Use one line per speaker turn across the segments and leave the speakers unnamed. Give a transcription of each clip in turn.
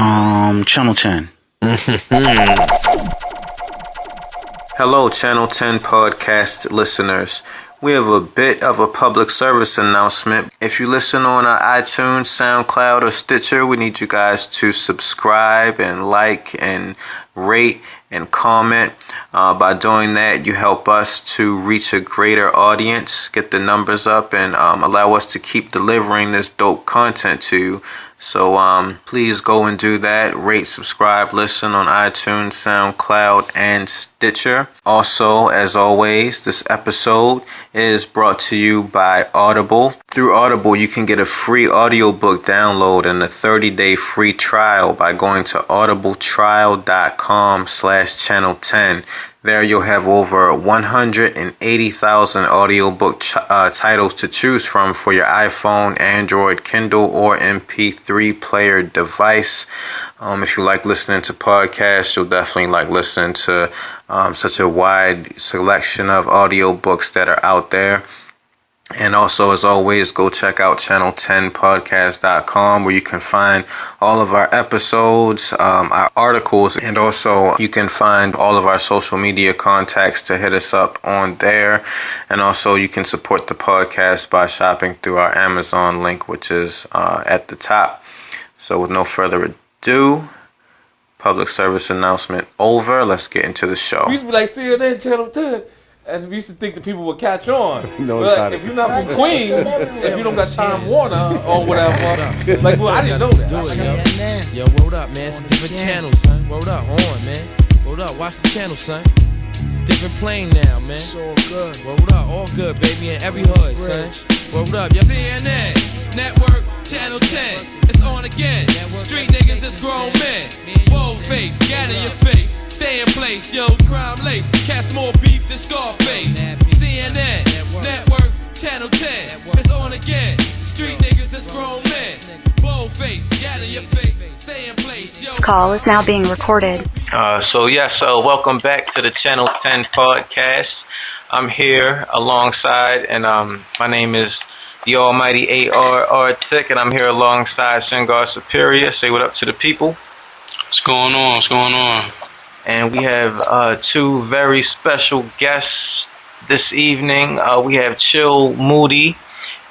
Channel 10.
Hello, Channel 10 podcast listeners. We have a bit of a public service announcement. If you listen on iTunes, SoundCloud, or Stitcher, we need you guys to subscribe and like and rate and comment. By doing that, you help us to reach a greater audience, get the numbers up, and allow us to keep delivering this dope content to you. So please go and do that. Rate, subscribe, listen on iTunes, SoundCloud, and Stitcher. Also, as always, this episode is brought to you by Audible. Through Audible, you can get a free audiobook download and a 30-day free trial by going to audibletrial.com/channel10. There you'll have over 180,000 audiobook titles to choose from for your iPhone, Android, Kindle, or MP3 player device. If you like listening to podcasts, you'll definitely like listening to such a wide selection of audiobooks that are out there. And also, as always, go check out channel10podcast.com where you can find all of our episodes, our articles, and also you can find all of our social media contacts to hit us up on there. And also you can support the podcast by shopping through our Amazon link, which is at the top. So with no further ado, public service announcement over. Let's get into the show.
We used to be like CNN Channel 10. And we used to think that people would catch on. But if you're not from Queens, if you don't got Time Warner or whatever, like, well, I didn't know that.
Yo, word up, man. It's a different channel, son. Word up, on, man. Word up, watch the channel, son. Different plane now, man. It's all good. Word up, all good, baby, in every hood, son. Word up, yo.
CNN, Network, Channel 10. It's on again. Street niggas, it's grown men. Bold face, gat in your face. Stay in place, yo, crime lace. Cast more beef than Scarface. CNN, Network, Channel 10. It's on again. Street niggas, that's grown men. Bold face, gat in your face. Stay in place, yo.
Call is now being recorded.
Welcome back to the Channel 10 podcast. I'm here alongside, and my name is the almighty A.R.R. Tick, and I'm here alongside Shingar Superior. Say what up to the people.
What's going on? What's going on?
And we have two very special guests this evening. We have Chill Moody,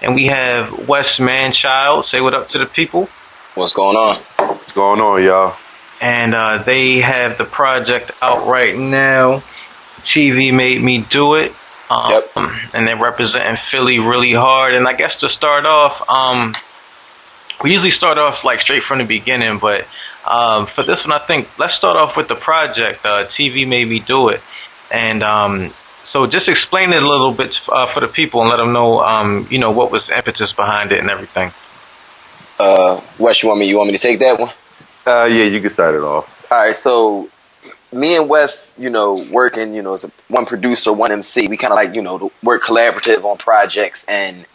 and we have Wes Manchild. Say what up to the people.
What's going on?
What's going on, y'all?
And they have the project out right now. TV Made Me Do It.
Yep.
And they're representing Philly really hard. And I guess to start off, we usually start off like straight from the beginning, but for this one, I think let's start off with the project. TV Made Me Do It, and so just explain it a little bit for the people and let them know, what was the impetus behind it and everything.
Wes, you want me to take that one?
Yeah, you can start it off.
All right, so me and Wes, working, as one producer, one MC, we kind of like, to work collaborative on projects and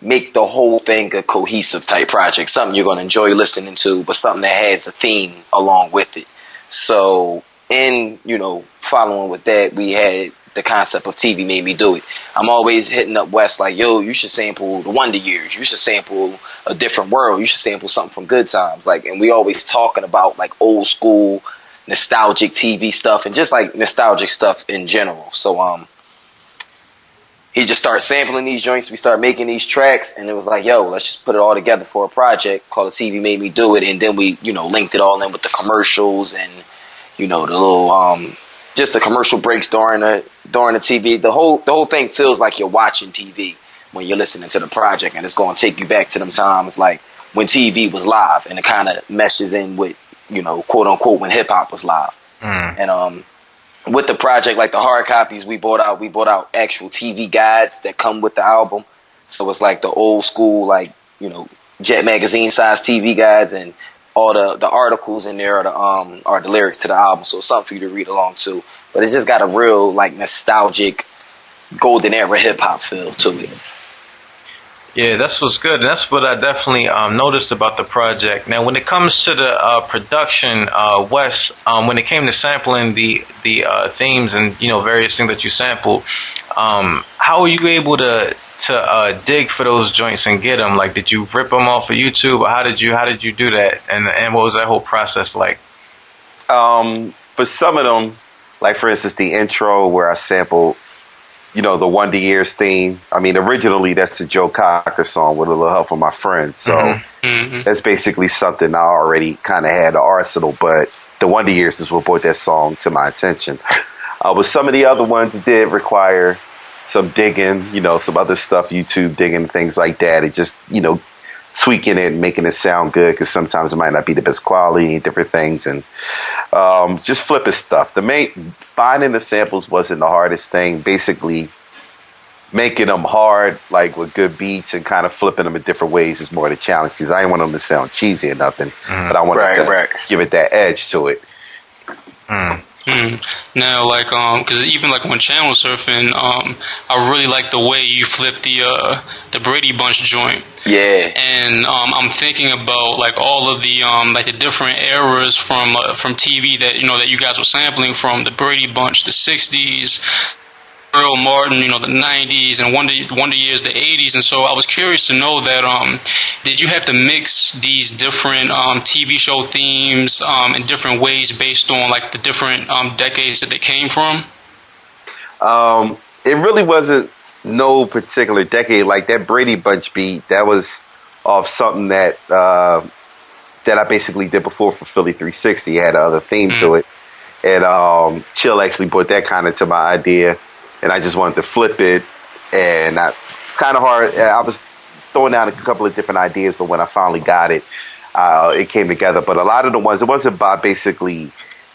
make the whole thing a cohesive type project, something you're going to enjoy listening to, but something that has a theme along with it. So in, following with that, we had the concept of TV Made Me Do It. I'm always hitting up Wes like, yo, you should sample the Wonder Years. You should sample A Different World. You should sample something from Good Times. And we always talking about like old school nostalgic TV stuff and just like nostalgic stuff in general. So, he just started sampling these joints. We started making these tracks, and it was like, yo, let's just put it all together for a project called TV Made Me Do It. And then we, linked it all in with the commercials and, the little, just the commercial breaks during the TV. The whole thing feels like you're watching TV when you're listening to the project, and it's going to take you back to them times like when TV was live, and it kind of meshes in with, quote unquote, when hip hop was live. And with the project, like the hard copies we bought out actual TV guides that come with the album. So it's like the old school, Jet magazine size TV guides, and all the articles in there are the lyrics to the album. So it's something for you to read along to. But it's just got a real nostalgic golden era hip hop feel to it.
Yeah, that's what's good, and that's what I definitely noticed about the project. Now, when it comes to the production, Wes, when it came to sampling the themes and various things that you sampled, how were you able to to dig for those joints and get them? Like, did you rip them off of YouTube, or how did you do that? And what was that whole process like?
For some of them, like for instance, the intro where I sampled, the Wonder Years theme. I mean, originally that's the Joe Cocker song with a little help from my friends. So that's basically something I already kind of had the arsenal, but the Wonder Years is what brought that song to my attention. But some of the other ones did require some digging, some other stuff, YouTube digging, things like that. It just, tweaking it and making it sound good, because sometimes it might not be the best quality and different things, and just flipping stuff. Finding the samples wasn't the hardest thing. Basically, making them hard, like with good beats, and kind of flipping them in different ways is more the challenge, because I didn't want them to sound cheesy or nothing, but I wanted to give it that edge to it.
Now, like, because even like when channel surfing, I really like the way you flip the Brady Bunch joint.
Yeah.
And I'm thinking about like all of the like the different eras from TV that that you guys were sampling from, the Brady Bunch, the '60s. Earl Martin, the 90s, and Wonder Years, the 80s, and so I was curious to know that did you have to mix these different TV show themes in different ways based on like the different decades that they came from?
It really wasn't no particular decade. Like that Brady Bunch beat, that was off something that I basically did before for Philly 360. It had another theme to it, and Chill actually brought that kind of to my idea. And I just wanted to flip it, and it's kind of hard. I was throwing out a couple of different ideas, but when I finally got it, it came together. But a lot of the ones, it wasn't by basically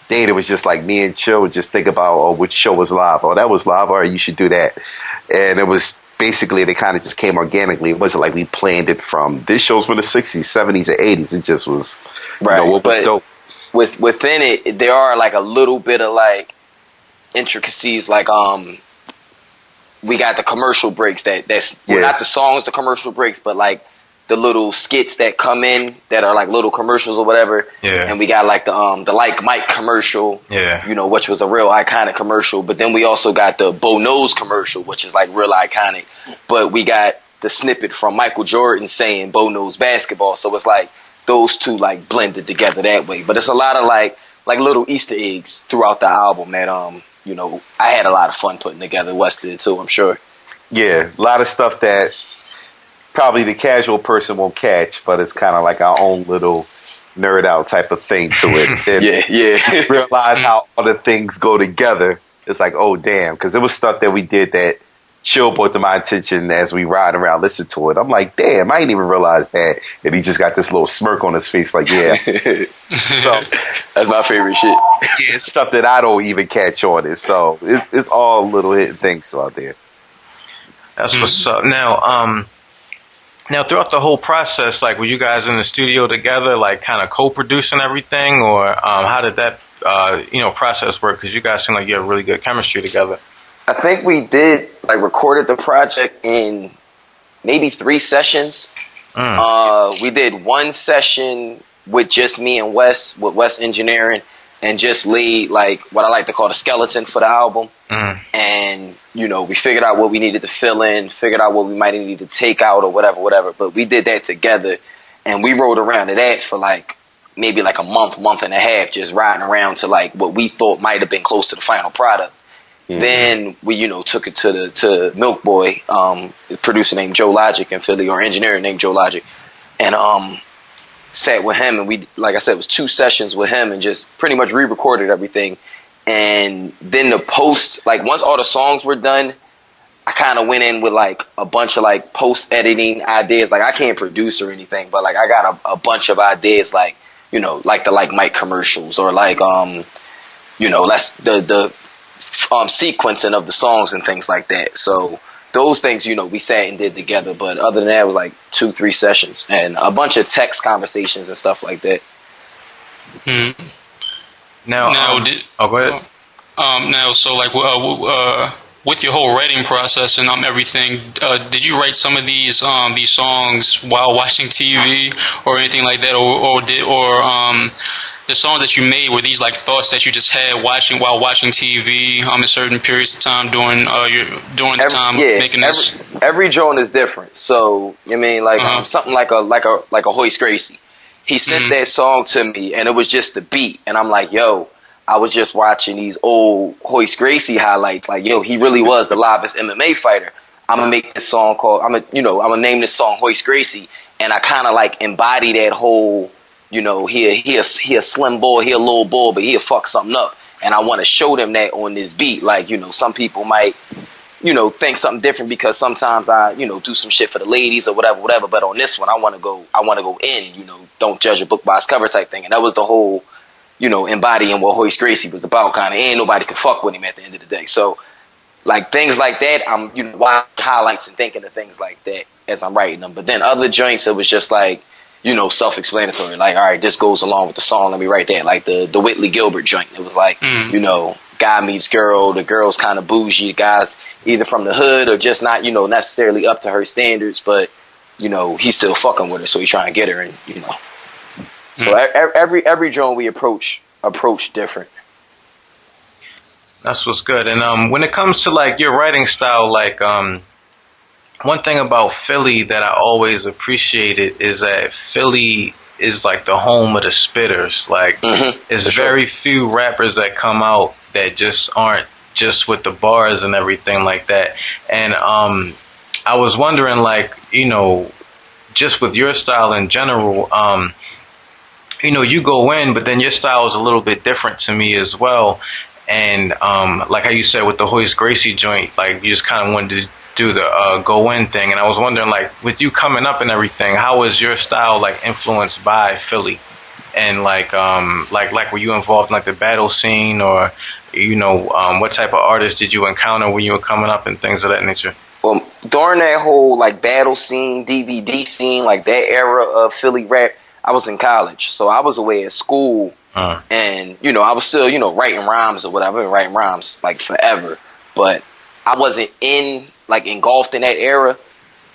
Dane. It was just like me and Chill would just think about, which show was live. Oh, that was live. All right, you should do that. And it was basically, they kind of just came organically. It wasn't like we planned it from this show's from the 60s, 70s, or 80s. It just was, what was dope.
Within it, there are like a little bit of like intricacies, like we got the commercial breaks well, not the songs, the commercial breaks, but like the little skits that come in that are like little commercials or whatever.
Yeah.
And we got like the Like Mike commercial.
Yeah.
Which was a real iconic commercial. But then we also got the Bo Knows commercial, which is like real iconic. But we got the snippet from Michael Jordan saying Bo Knows basketball. So it's like those two like blended together that way. But it's a lot of like little Easter eggs throughout the album that I had a lot of fun putting together. Wes did too, I'm sure.
Yeah, a lot of stuff that probably the casual person won't catch, but it's kind of like our own little nerd out type of thing to it.
Yeah.
Realize how all the things go together. It's like, oh damn, because it was stuff that we did that Chill brought to my attention as we ride around, listen to it. I'm like, damn, I didn't even realize that. And he just got this little smirk on his face, like, yeah. So
that's my favorite shit.
Yeah, it's stuff that I don't even catch on it. So it's all little hidden things out there.
That's what's up. Now throughout the whole process, like, were you guys in the studio together, like kind of co-producing everything, or how did that process work? Because you guys seem like you have really good chemistry together.
I think we did recorded the project in maybe 3 sessions. We did 1 session with just me and Wes, with Wes engineering, and just laid what I like to call the skeleton for the album. And we figured out what we needed to fill in, figured out what we might need to take out or whatever. But we did that together, and we rode around to that for maybe a month and a half, just riding around to what we thought might have been close to the final product. Mm-hmm. Then we, took it to Milk Boy, a producer named Joe Logic in Philly, or engineer named Joe Logic, and sat with him, and we, like I said, it was 2 sessions with him, and just pretty much re-recorded everything. And then the post, once all the songs were done, I kind of went in with a bunch of post editing ideas. I can't produce or anything, but I got a bunch of ideas, the Mike commercials, or that's the sequencing of the songs and things like that. So those things, we sat and did together. But other than that, it was 2-3 sessions and a bunch of text conversations and stuff like that.
Now, go ahead.
Now, so with your whole writing process and everything, did you write some of these songs while watching TV or anything like that, or the songs that you made, were these thoughts that you just had while watching TV in certain periods of time during the time making this?
every joint is different. So I mean, like something like a Hoist Gracie. He sent that song to me, and it was just the beat, and I'm like, yo, I was just watching these old Hoist Gracie highlights. Like, yo, he really was the livest MMA fighter. I'm gonna make this song called I'm gonna name this song Hoist Gracie, and I kind of like embody that whole, he a slim boy, he a little boy, but he'll fuck something up, and I want to show them that on this beat. Like, some people might think something different because sometimes I do some shit for the ladies or whatever. But on this one, I want to go in. Don't judge a book by its cover type thing, and that was the whole embodying what Hoist Gracie was about. Kind of ain't nobody could fuck with him at the end of the day. So. Like things like that, I'm watching highlights and thinking of things like that as I'm writing them. But then other joints, it was just like self-explanatory. Like, all right, this goes along with the song. Let me write that. Like the Whitley Gilbert joint. It was like guy meets girl. The girl's kind of bougie. The guy's either from the hood or just not necessarily up to her standards. But he's still fucking with her, so he's trying to get her. And so every joint we approach different.
That's what's good. And when it comes to like your writing style, like one thing about Philly that I always appreciated is that Philly is like the home of the spitters. Like there's very few rappers that come out that just aren't just with the bars and everything like that. And I was wondering, like, just with your style in general, you go in, but then your style is a little bit different to me as well. And like how you said with the Hoist Gracie joint, like you just kind of wanted to do the go in thing. And I was wondering, like, with you coming up and everything, how was your style like influenced by Philly? And like were you involved in like the battle scene, or what type of artists did you encounter when you were coming up and things of that nature?
Well, during that whole like battle scene, DVD scene, like that era of Philly rap, I was in college, so I was away at school. And, I was still, writing rhymes or whatever. I've been writing rhymes like forever, but I wasn't engulfed in that era.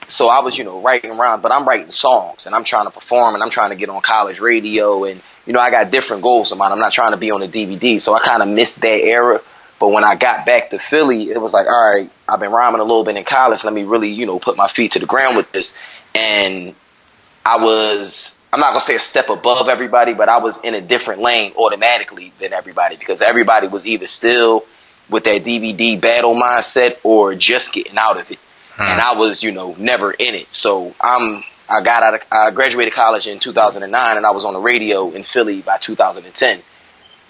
So I was, writing rhymes, but I'm writing songs and I'm trying to perform and I'm trying to get on college radio. And, I got different goals of mine. I'm not trying to be on the DVD. So I kind of missed that era. But when I got back to Philly, it was like, all right, I've been rhyming a little bit in college. Let me really, put my feet to the ground with this. And I'm not going to say a step above everybody, but I was in a different lane automatically than everybody because everybody was either still with that DVD battle mindset or just getting out of it. And I was, never in it. So I graduated college in 2009 and I was on the radio in Philly by 2010,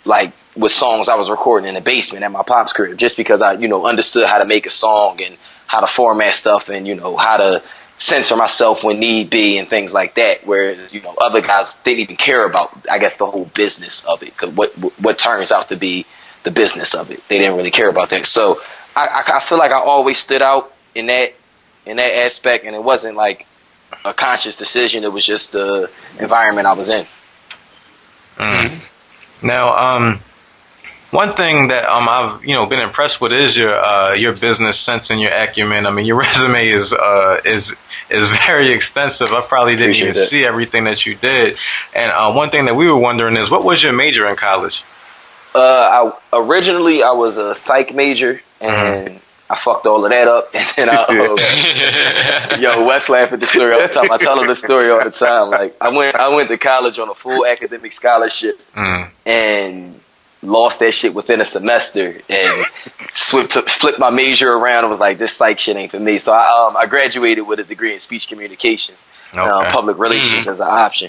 like with songs I was recording in the basement at my pop's crib just because I, understood how to make a song and how to format stuff and, how to censor myself when need be and things like that, whereas other guys didn't even care about, I guess, the whole business of it, because what turns out to be the business of it, they didn't really care about that. So I feel like I always stood out in that aspect, and it wasn't like a conscious decision, it was just the environment I was in.
Now one thing that I've been impressed with is your business sense and your acumen. I mean, your resume is very extensive. I probably didn't even see everything that you did. And one thing that we were wondering is, what was your major in college?
Originally I was a psych major, and I fucked all of that up. And then Wes laugh at the story all the time. I tell him the story all the time. Like I went to college on a full academic scholarship, and lost that shit within a semester and flipped my major around and was like, this psych shit ain't for me. So I graduated with a degree in speech communications, public relations as an option.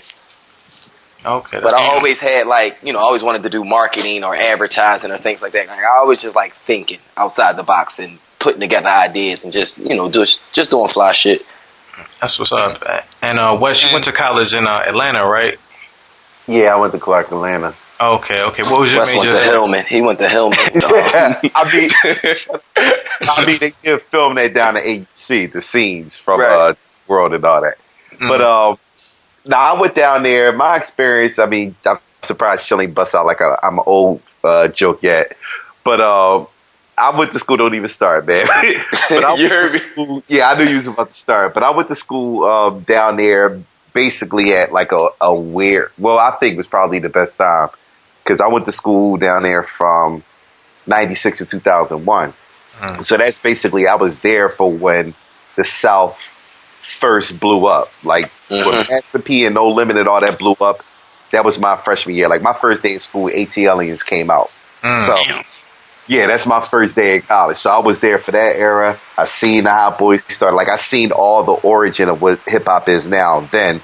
Okay. But I always had I always wanted to do marketing or advertising or things like that. Like, I always just like thinking outside the box and putting together ideas and just, just doing fly shit.
That's what's up. And Wes, you went to college in Atlanta, right?
Yeah, I went to Clark, Atlanta.
Okay. What was your
Wes
major?
Went to Hillman. He went to Hillman.
I mean, they did film that down at AUC, the scenes from World and all that. But I went down there. My experience, I mean, I'm surprised Shilling busts out like I'm an old joke yet. But I went to school, don't even start, man. But I went to school, yeah, I knew you was about to start. But I went to school down there basically at like a weird, well, I think it was probably the best time. Because I went to school down there from 96 to 2001. So that's basically, I was there for when the South first blew up. Like when Master P and No Limit and all that blew up, that was my freshman year. Like my first day in school, ATLians came out. So yeah, that's my first day in college. So I was there for that era. I seen the Hot Boys start. Like I seen all the origin of what hip hop is now then.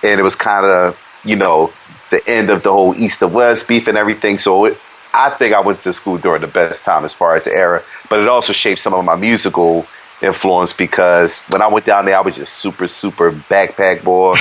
And it was kind of, you know, the end of the whole East to West beef and everything. So I think I went to school during the best time as far as the era. But it also shaped some of my musical influence because when I went down there, I was just super, super backpack boy.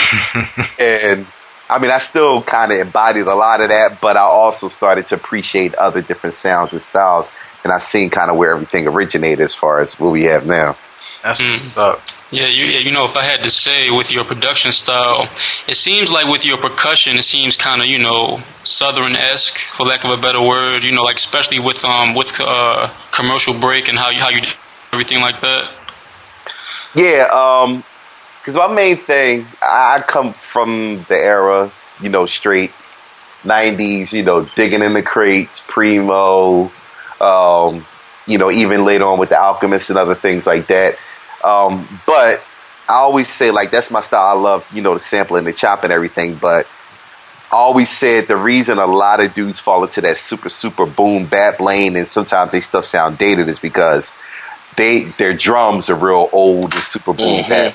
And I mean, I still kind of embodied a lot of that, but I also started to appreciate other different sounds and styles. And I seen kind of where everything originated as far as what we have now.
That's what's up. Yeah, you know, if I had to say with your production style, it seems like with your percussion, it seems kind of, you know, Southern-esque, for lack of a better word. You know, like especially with commercial break and how you do everything like that.
Yeah, because my main thing, I come from the era, you know, straight 90s, you know, digging in the crates, Primo, you know, even later on with the Alchemist and other things like that. But I always say, like, that's my style. I love, you know, the sampling, the chop and everything. But I always said the reason a lot of dudes fall into that super, super boom bap lane and sometimes they stuff sound dated is because their drums are real old and super boom bap.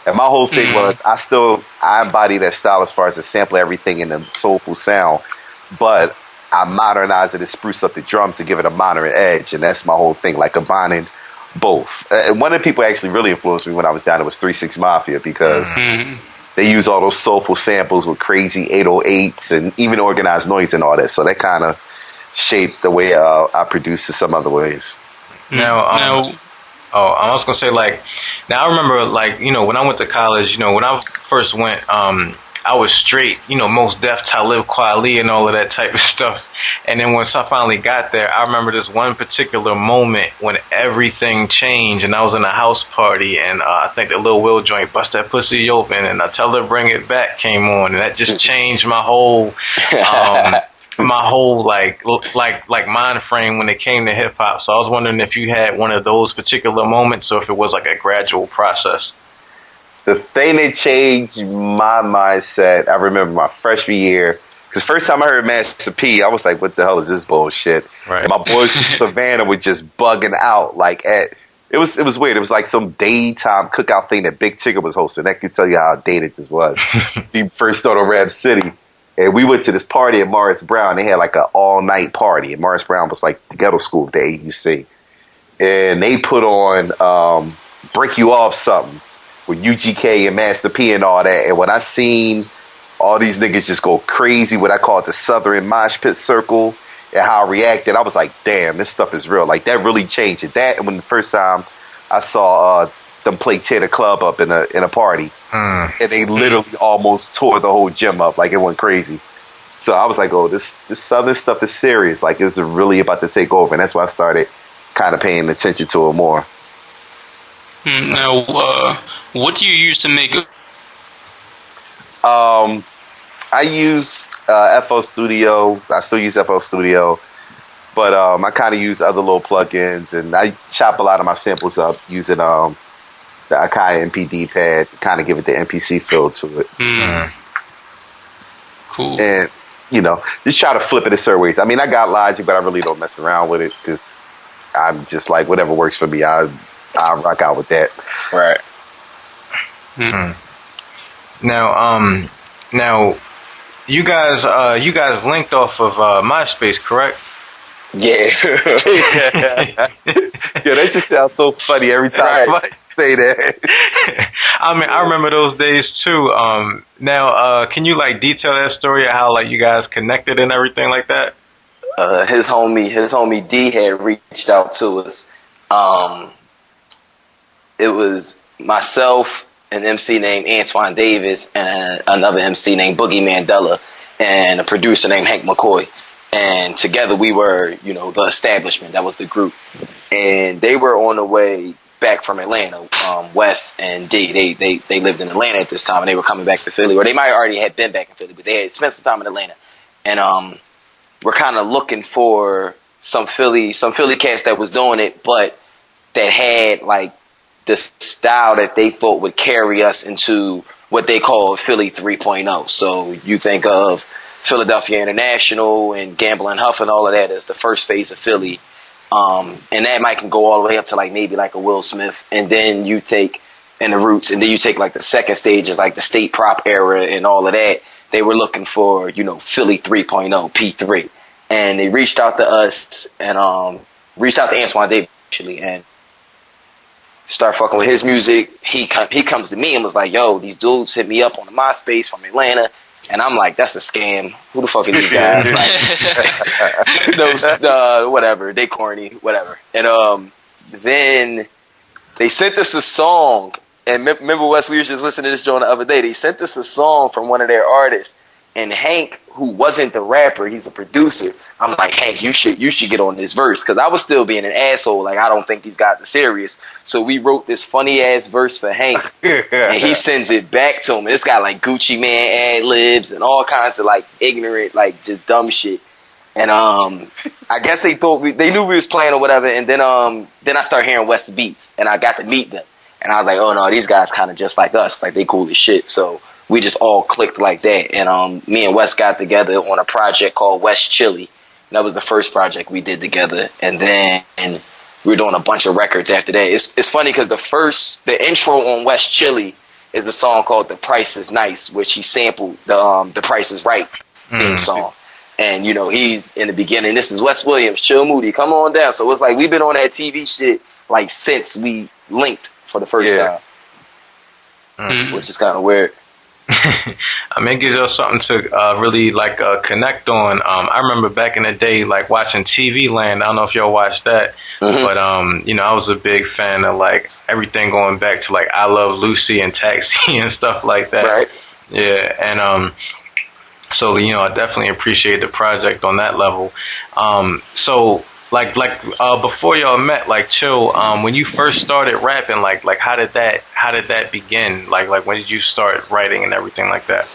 And my whole thing was I embody that style as far as the sample everything in the soulful sound, but I modernize it and spruce up the drums to give it a modern edge. And that's my whole thing, like combining both. And one of the people actually really influenced me when I was down there was 3 6 Mafia because they use all those soulful samples with crazy 808s and even organized noise and all that. So that kind of shaped the way I produce in some other ways.
I was gonna say, like, now I remember, like, you know, when I went to college, you know, when I first went, I was straight, you know, Mos Def, Talib Kweli and all of that type of stuff. And then once I finally got there, I remember this one particular moment when everything changed, and I was in a house party, and I think the Lil Will joint, Bust That Pussy Open, and I Tell Her Bring It Back came on, and that just changed my whole, like mind frame when it came to hip hop. So I was wondering if you had one of those particular moments, or if it was like a gradual process.
The thing that changed my mindset, I remember my freshman year, because first time I heard Master P, I was like, what the hell is this bullshit? Right. And my boys from Savannah were just bugging out. Like it was weird. It was like some daytime cookout thing that Big Tigger was hosting. That could tell you how dated this was. He first started Rap City. And we went to this party at Morris Brown. They had like an all-night party. And Morris Brown was like the ghetto school of the AUC. And they put on Break You Off Something with UGK and Master P and all that. And when I seen all these niggas just go crazy, what I call it the Southern mosh pit circle, and how I reacted, I was like, damn, this stuff is real. Like, that really changed it. That, and when the first time I saw them play Tear the Club up in a party, and they literally almost tore the whole gym up. Like, it went crazy. So I was like, oh, this Southern stuff is serious. Like, it's really about to take over. And that's why I started kind of paying attention to it more.
Now, what do you use to make it?
I use FL Studio. I still use FL Studio, but I kind of use other little plugins, and I chop a lot of my samples up using the Akai MPD pad, kind of give it the MPC feel to it.
Cool.
And, you know, just try to flip it in certain ways. I mean, I got Logic, but I really don't mess around with it because I'm just like, whatever works for me, I'll rock out with that.
Right.
Now, you guys linked off of MySpace, correct?
Yeah.
Yeah, that just sounds so funny every time I say that.
I mean, I remember those days too. Now, can you like detail that story of how like you guys connected and everything like that?
His homie D had reached out to us. It was myself, an MC named Antoine Davis, and another MC named Boogie Mandela, and a producer named Hank McCoy. And together we were, you know, the establishment. That was the group. And they were on the way back from Atlanta. Wes and D, they lived in Atlanta at this time, and they were coming back to Philly, or they might already have been back in Philly, but they had spent some time in Atlanta. And we're kind of looking for some Philly cats that was doing it, but that had like this style that they thought would carry us into what they call Philly 3.0. So you think of Philadelphia International and Gamble and Huff and all of that as the first phase of Philly. And that might can go all the way up to like maybe like a Will Smith. And then you take and the Roots, and then you take like the second stage is like the State Prop era and all of that. They were looking for, you know, Philly 3.0, P3. And they reached out to us and reached out to Antoine Davis actually and start fucking with his music. He comes to me and was like, yo, these dudes hit me up on the MySpace from Atlanta. And I'm like, that's a scam. Who the fuck are these guys? Like, whatever. They corny, whatever. And then they sent us a song. And remember, Wes, we were just listening to this joint the other day. They sent us a song from one of their artists. And Hank, who wasn't the rapper, he's a producer. I'm like, Hank, you should get on this verse. Because I was still being an asshole. Like, I don't think these guys are serious. So we wrote this funny-ass verse for Hank. And he sends it back to him. And it's got, like, Gucci Man ad-libs and all kinds of, like, ignorant, like, just dumb shit. And I guess they thought they knew we was playing or whatever. And then I started hearing Wes beats. And I got to meet them. And I was like, oh, no, these guys kind of just like us. Like, they cool as shit. So we just all clicked like that. And me and Wes got together on a project called Wes Chili. And that was the first project we did together. And then we were doing a bunch of records after that. It's funny because the intro on Wes Chili is a song called The Price is Nice, which he sampled the Price is Right theme song. And, you know, he's in the beginning. This is Wes Williams, Chill Moody, come on down. So it's like we've been on that TV shit like since we linked for the first time, which is kind of weird.
I mean, it gives us something to really like connect on. I remember back in the day, like watching TV Land. I don't know if y'all watched that, but you know, I was a big fan of like everything going back to like I Love Lucy and Taxi and stuff like that. Right. Yeah, and so you know, I definitely appreciate the project on that level. So. Like before y'all met, like Chill, when you first started rapping, like how did that begin? Like when did you start writing and everything like that?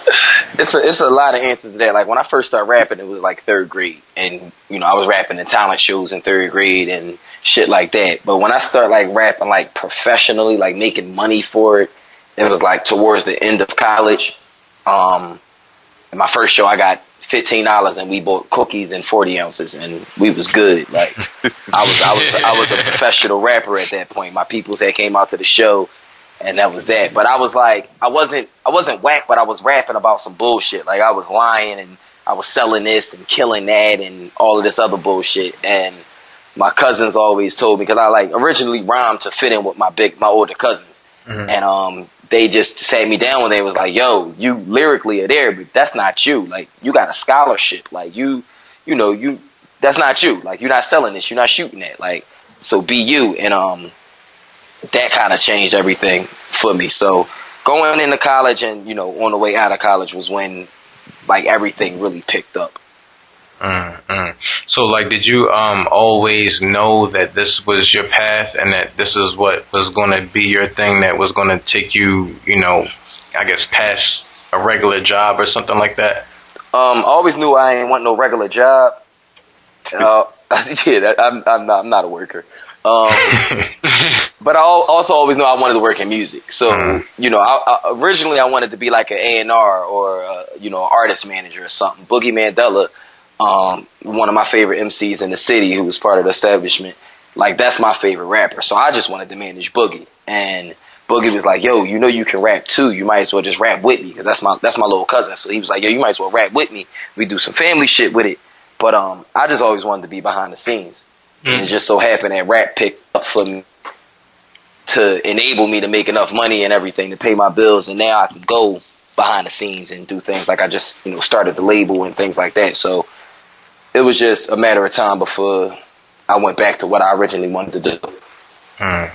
It's a lot of answers to that. Like when I first started rapping, it was like third grade, and you know I was rapping in talent shows in third grade and shit like that. But when I started like rapping like professionally, like making money for it, it was like towards the end of college. In my first show, I got $15 and we bought cookies and 40 ounces and we was good. Like I was a professional rapper at that point. My peoples had came out to the show and that was that. But I was like, I wasn't whack, but I was rapping about some bullshit. Like I was lying and I was selling this and killing that and all of this other bullshit. And my cousins always told me, because I like originally rhymed to fit in with my older cousins. And they just sat me down when they was like, yo, you lyrically are there, but that's not you. Like, you got a scholarship. Like, you know, that's not you. Like, you're not selling this. You're not shooting that. Like, so be you. And that kind of changed everything for me. So going into college and, you know, on the way out of college was when, like, everything really picked up.
So, like, did you always know that this was your path and that this is what was going to be your thing that was going to take you, you know, I guess past a regular job or something like that?
I always knew I ain't want no regular job. I'm not a worker. But I also always knew I wanted to work in music. So, you know, originally I wanted to be like an A&R or, you know, artist manager or something. Boogie Mandela, one of my favorite MCs in the city who was part of the establishment, like that's my favorite rapper. So I just wanted to manage Boogie, and Boogie was like, yo, you know you can rap too, you might as well just rap with me, because that's my little cousin. So he was like, yo, you might as well rap with me, we do some family shit with it. But I just always wanted to be behind the scenes, and it just so happened that rap picked up for me to enable me to make enough money and everything to pay my bills, and now I can go behind the scenes and do things like I just, you know, started the label and things like that. So it was just a matter of time before I went back to what I originally wanted to do.
And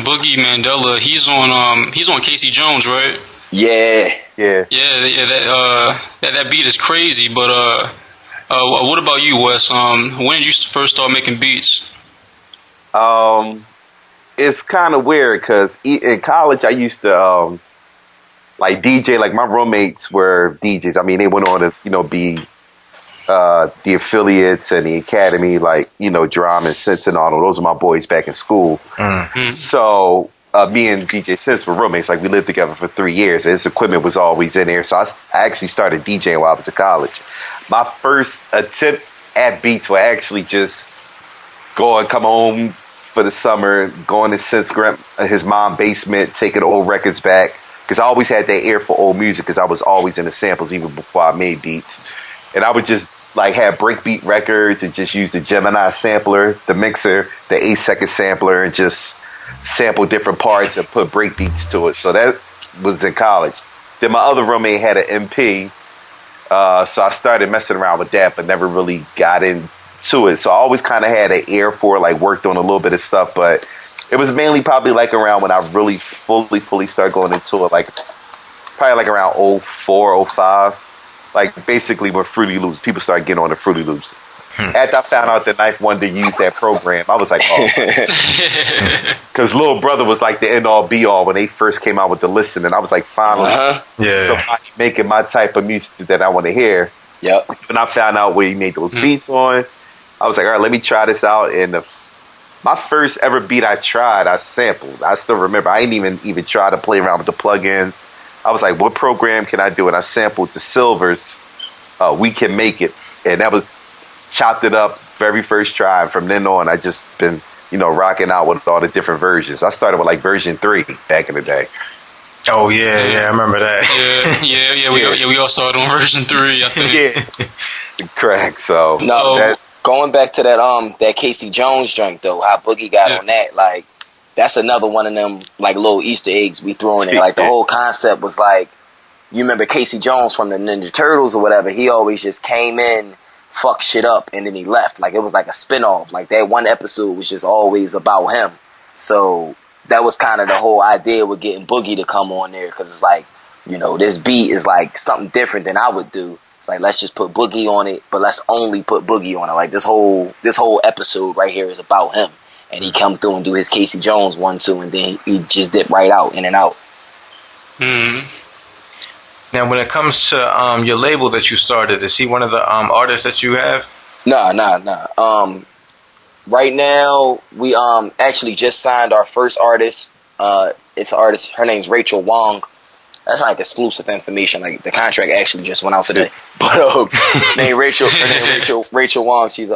Boogie Mandela, he's on Casey Jones, right?
Yeah.
That beat is crazy. But what about you, Wes? When did you first start making beats?
It's kind of weird because in college I used to like DJ. Like my roommates were DJs. I mean, they went on to, you know, be the affiliates and the academy, like, you know, Drum and Sense and all of those are my boys back in school. So me and DJ Sense were roommates. Like, we lived together for 3 years. His equipment was always in there. So I actually started DJing while I was in college. My first attempt at beats were actually just come home for the summer, going to Sense his mom's basement, taking old records back. Because I always had that ear for old music because I was always in the samples even before I made beats. And I would just like have breakbeat records and just use the Gemini sampler, the mixer, the 8-second sampler, and just sample different parts and put breakbeats to it. So that was in college. Then my other roommate had an MP, so I started messing around with that, but never really got into it. So I always kind of had an ear for it, like worked on a little bit of stuff, but it was mainly probably like around when I really fully started going into it, like probably like around 04, 05. Like basically when Fruity Loops, people started getting on the Fruity Loops. After I found out that Knife wanted to use that program, I was like, oh. Because Little Brother was like the end all be all when they first came out with the listen, and I was like, finally, somebody making my type of music that I want to hear.
Yep.
When I found out where he made those beats on, I was like, all right, let me try this out. And my first ever beat I tried, I sampled. I still remember. I didn't even try to play around with the plugins. I was like, what program can I do? And I sampled the Silvers, We Can Make It. And that was chopped it up very first try. And from then on, I just been, you know, rocking out with all the different versions. I started with like version 3 back in the day.
Oh, yeah, I remember that.
We all started on version 3, I think.
Yeah. Correct. So,
going back to that Casey Jones joint, though, how Boogie got on that, like, that's another one of them, like, little Easter eggs we throw in there. Like, the whole concept was like, you remember Casey Jones from the Ninja Turtles or whatever, he always just came in, fucked shit up, and then he left. Like, it was like a spinoff. Like, that one episode was just always about him. So that was kind of the whole idea with getting Boogie to come on there, because it's like, you know, this beat is like something different than I would do. It's like, let's just put Boogie on it, but let's only put Boogie on it. Like, this whole episode right here is about him. And he come through and do his Casey Jones 1, 2, and then he just dip right out, in and out.
Now, when it comes to your label that you started, is he one of the artists that you have?
Nah. Right now, we actually just signed our first artist. It's an artist. Her name's Rachel Wong. That's like exclusive information. Like, the contract actually just went out today. But named Rachel. Her name Rachel Wong. She's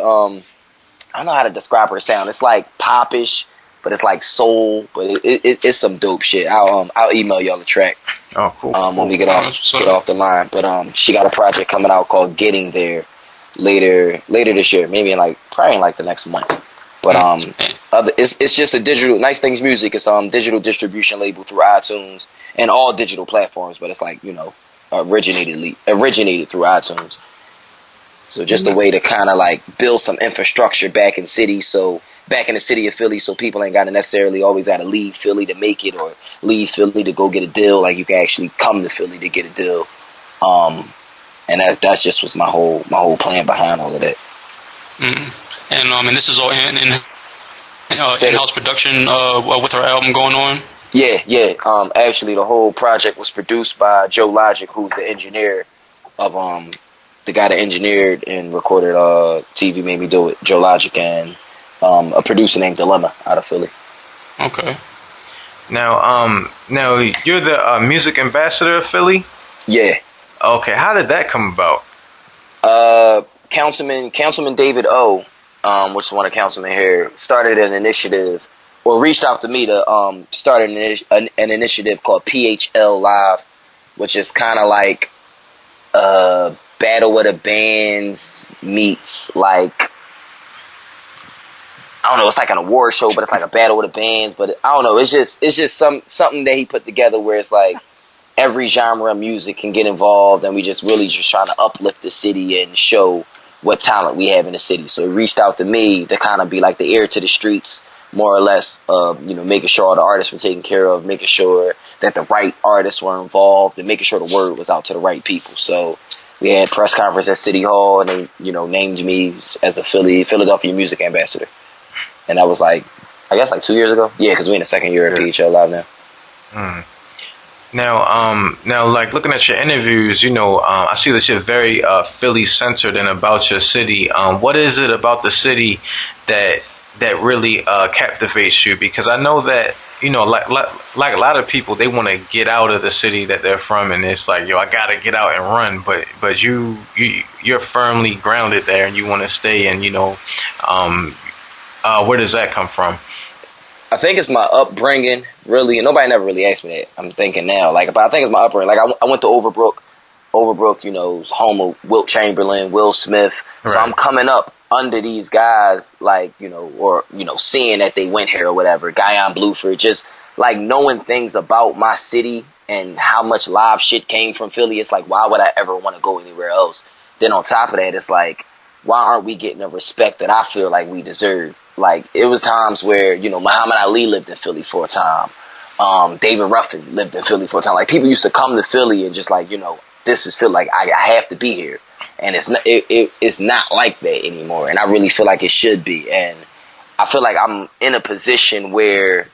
I don't know how to describe her sound. It's like popish, but it's like soul. But it's some dope shit. I'll email y'all the track.
Oh, cool.
When we get off the line. But she got a project coming out called Getting There later this year. Maybe probably in the next month. But it's just a digital Nice Things Music. It's digital distribution label through iTunes and all digital platforms. But it's like, you know, originated through iTunes. So just a way to kind of like build some infrastructure back in the city of Philly, so people ain't got to necessarily always got to leave Philly to make it, or leave Philly to go get a deal. Like, you can actually come to Philly to get a deal. And that's just was my whole plan behind all of that.
And this is all in-house production with our album going on?
Yeah. Actually, the whole project was produced by Joe Logic, who's the engineer of the guy that engineered and recorded TV Made Me Do It, Joe Logic, and a producer named Dilemma out of Philly.
Okay.
Now you're the music ambassador of Philly?
Yeah.
Okay, how did that come about?
Councilman David O, which is one of the councilmen here, started an initiative, or reached out to me to start an initiative called PHL Live, which is kind of like Battle with the Bands meets, like, I don't know, it's like an award show, but it's like a battle with the bands. But I don't know, it's just something that he put together where it's like every genre of music can get involved, and we just really just trying to uplift the city and show what talent we have in the city. So he reached out to me to kind of be like the ear to the streets, more or less, you know, making sure all the artists were taken care of, making sure that the right artists were involved, and making sure the word was out to the right people. So we had press conference at City Hall, and they, you know, named me as a Philadelphia music ambassador. And that was like, I guess like 2 years ago. Yeah, because we're in the second year at PHL Live now.
Now, like looking at your interviews, I see that you're very Philly centered and about your city. What is it about the city that really captivates you? Because I know that like a lot of people, they want to get out of the city that they're from, and it's like, yo, I gotta get out and run. But you're firmly grounded there, and you want to stay. And where does that come from?
I think it's my upbringing, really. And nobody never really asked me that. I'm thinking now, but I think it's my upbringing. Like I went to Overbrook. Overbrook, is home of Wilt Chamberlain, Will Smith. Right. So I'm coming up under these guys, seeing that they went here or whatever. Guyon Bluford, just like knowing things about my city and how much live shit came from Philly. It's like, why would I ever want to go anywhere else? Then on top of that, it's like, why aren't we getting the respect that I feel like we deserve? Like, it was times where, Muhammad Ali lived in Philly for a time. David Ruffin lived in Philly for a time. Like, people used to come to Philly and just this is Philly. Like, I have to be here. And it's not like that anymore. And I really feel like it should be. And I feel like I'm in a position where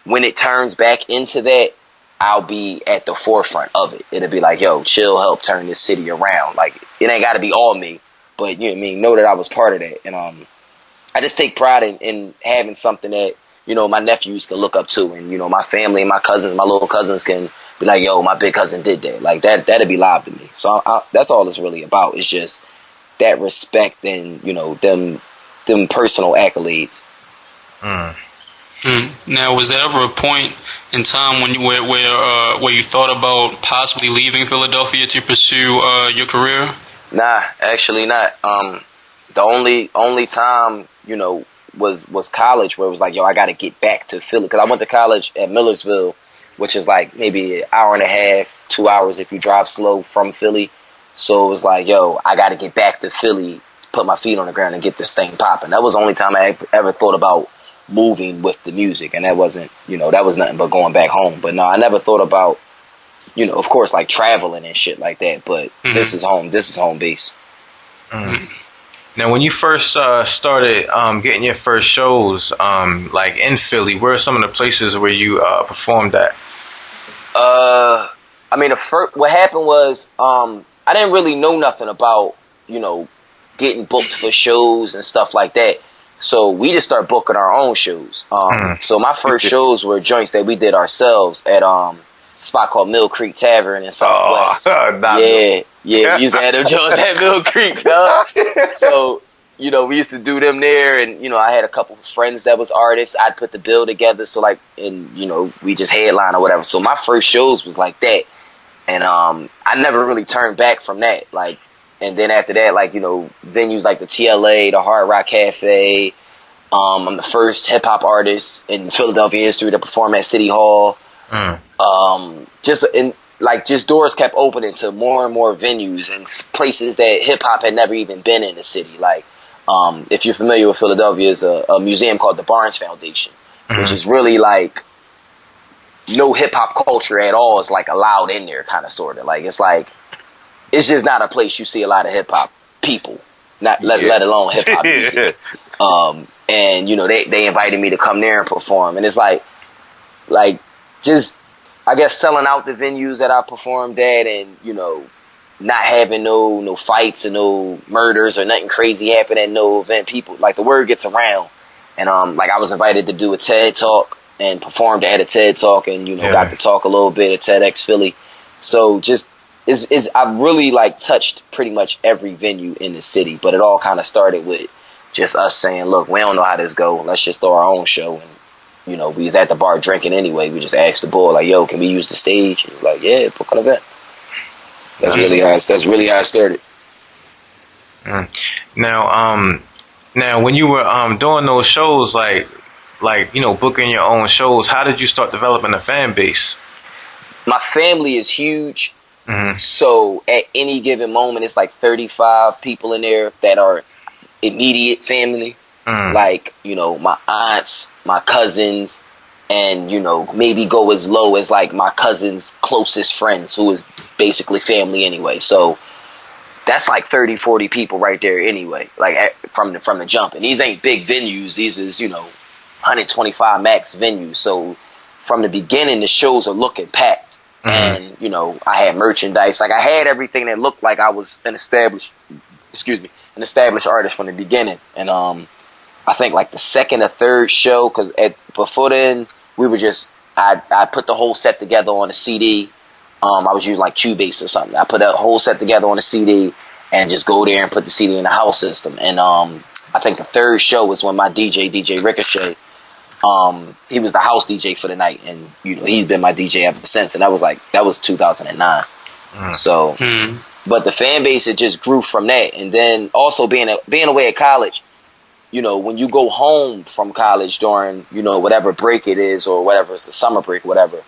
when it turns back into that, I'll be at the forefront of it. It'll be like, yo, chill, help turn this city around. Like, it ain't got to be all me. But, know that I was part of that. And I just take pride in having something that, my nephews can look up to. And, my family and my cousins, my little cousins can be like, yo, my big cousin did that. Like, that'd be live to me. So that's all it's really about. It's just that respect and, them personal accolades.
Now, was there ever a point in time where you thought about possibly leaving Philadelphia to pursue your career?
Nah, actually not. The only time, was college, where it was like, yo, I got to get back to Philly. Because I went to college at Millersville, which is like maybe an hour and a half, 2 hours if you drive slow from Philly. So it was like, yo, I got to get back to Philly, put my feet on the ground and get this thing popping. That was the only time I ever thought about moving with the music. And that wasn't, that was nothing but going back home. But no, I never thought about, of course, like traveling and shit like that. But this is home. This is home base.
Now, when you first started getting your first shows, like in Philly, where are some of the places where you performed at?
I mean, what happened was I didn't really know nothing about, getting booked for shows and stuff like that. So we just started booking our own shows. So my first shows were joints that we did ourselves at a spot called Mill Creek Tavern in Southwest. We used to have them joints at Mill Creek, dog. So, we used to do them there, and, I had a couple of friends that was artists. I'd put the bill together, so, we just headline or whatever. So my first shows was like that, and I never really turned back from that. And then after that, venues like the TLA, the Hard Rock Cafe. I'm the first hip-hop artist in Philadelphia history to perform at City Hall. Just doors kept opening to more and more venues and places that hip hop had never even been in the city. If you're familiar with Philadelphia, there's a museum called the Barnes Foundation, which is really no hip hop culture at all is allowed in there, kind of sort of. It's just not a place you see a lot of hip hop people, let alone hip hop music. And they invited me to come there and perform, and it's just, I guess, selling out the venues that I performed at, and not having no fights or no murders or nothing crazy happen at no event. People, the word gets around, and I was invited to do a TED Talk and performed at a TED Talk, and got to talk a little bit at TEDx Philly. So just I really touched pretty much every venue in the city, but it all kind of started with just us saying, look, we don't know how this go, let's just throw our own show. And we was at the bar drinking anyway. We just asked the boy, yo, can we use the stage? And he was like, yeah, book an event. That's really how I started.
Now, when you were doing those shows, booking your own shows, how did you start developing a fan base?
My family is huge. So at any given moment, it's 35 people in there that are immediate family. My aunts, my cousins, and, maybe go as low as my cousin's closest friends, who is basically family anyway. So that's 30, 40 people right there anyway, from the jump. And these ain't big venues. These is, 125 max venues. So from the beginning, the shows are looking packed. and you know, I had merchandise. Like I had everything that looked like I was an established artist from the beginning. And I think like the second or third show, because before then we were just I put the whole set together on a CD. I was using like Cubase or something. I put a whole set together on a CD and just go there and put the CD in the house system. And I think the third show was when my DJ Ricochet, he was the house DJ for the night, and you know, he's been my DJ ever since. And that was 2009. So, but the fan base, it just grew from that. And then also being away at college, you know, when you go home from college during, you know, whatever break it is, or whatever, it's the summer break, whatever,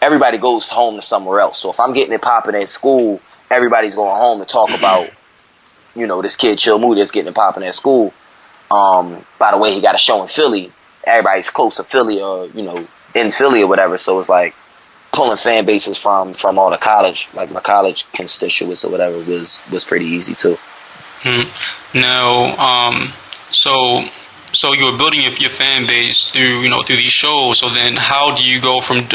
everybody goes home to somewhere else. So if I'm getting it popping at school, everybody's going home to talk about, you know, this kid Chill Moody that's getting it popping at school. By the way, he got a show in Philly. Everybody's close to Philly, or, you know, in Philly or whatever. So it's like pulling fan bases from all the college, like my college constituents or whatever, was pretty easy too.
Now, so you were building your fan base through these shows. So then, how do you go from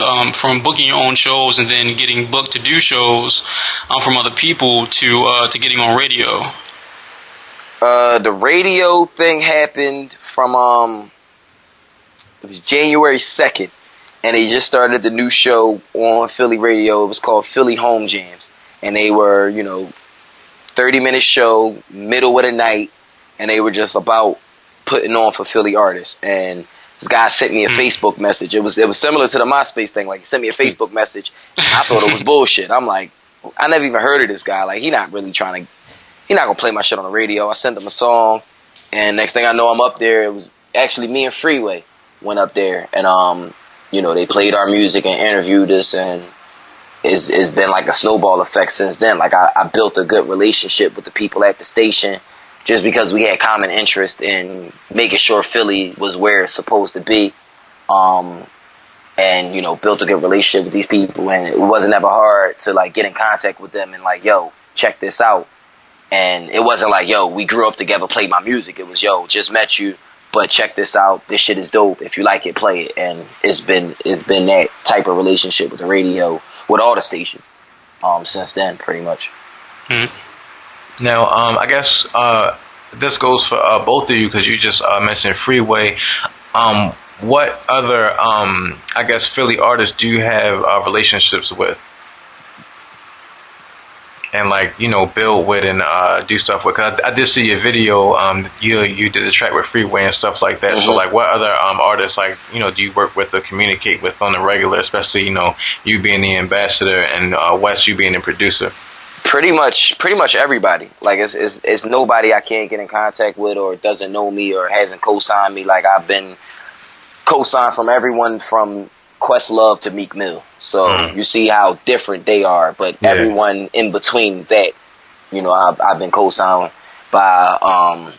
booking your own shows and then getting booked to do shows from other people to getting on radio?
The radio thing happened from it was January 2nd, and they just started the new show on Philly radio. It was called Philly Home Jams, and they were 30-minute show, middle of the night, and they were just about putting on for Philly artists. And this guy sent me a Facebook message. It was similar to the MySpace thing. Like, he sent me a Facebook message, and I thought it was bullshit. I'm like, I never even heard of this guy. Like, he's not gonna play my shit on the radio. I sent him a song, and next thing I know, I'm up there. It was actually me and Freeway went up there, and they played our music and interviewed us, and it's been like a snowball effect since then. Like, I built a good relationship with the people at the station, just because we had common interest in making sure Philly was where it's supposed to be, and built a good relationship with these people. And it wasn't ever hard to like get in contact with them and like, yo, check this out. And it wasn't like, yo, we grew up together, played my music. It was, yo, just met you, but check this out. This shit is dope. If you like it, play it. And it's been that type of relationship with the radio, with all the stations, since then, pretty much.
Now, I guess this goes for both of you, because you just mentioned Freeway. What other, I guess, Philly artists do you have relationships with? And like, build with and do stuff with? Cause I did see your video. You did a track with Freeway and stuff like that. So like, what other artists like do you work with or communicate with on the regular? Especially you being the ambassador and Wes, you being the producer.
Pretty much everybody. Like, it's nobody I can't get in contact with or doesn't know me or hasn't co-signed me. Like, I've been co-signed from everyone from Questlove to Meek Mill. So you see how different they are, but everyone in between that, I've been co-signed by.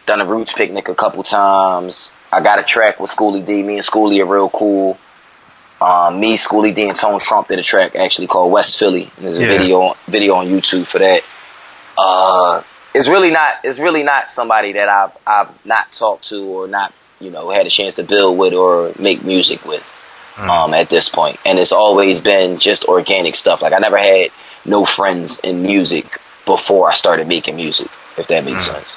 Done a Roots Picnic a couple times. I got a track with Schoolie D. Me and Schoolie are real cool. Me, Schoolie D, and Tone Trump did a track actually called West Philly, and there's a video on YouTube for that. It's really not somebody that I've not talked to or not had a chance to build with or make music with. At this point, and it's always been just organic stuff. Like, I never had no friends in music before I started making music, if that makes sense.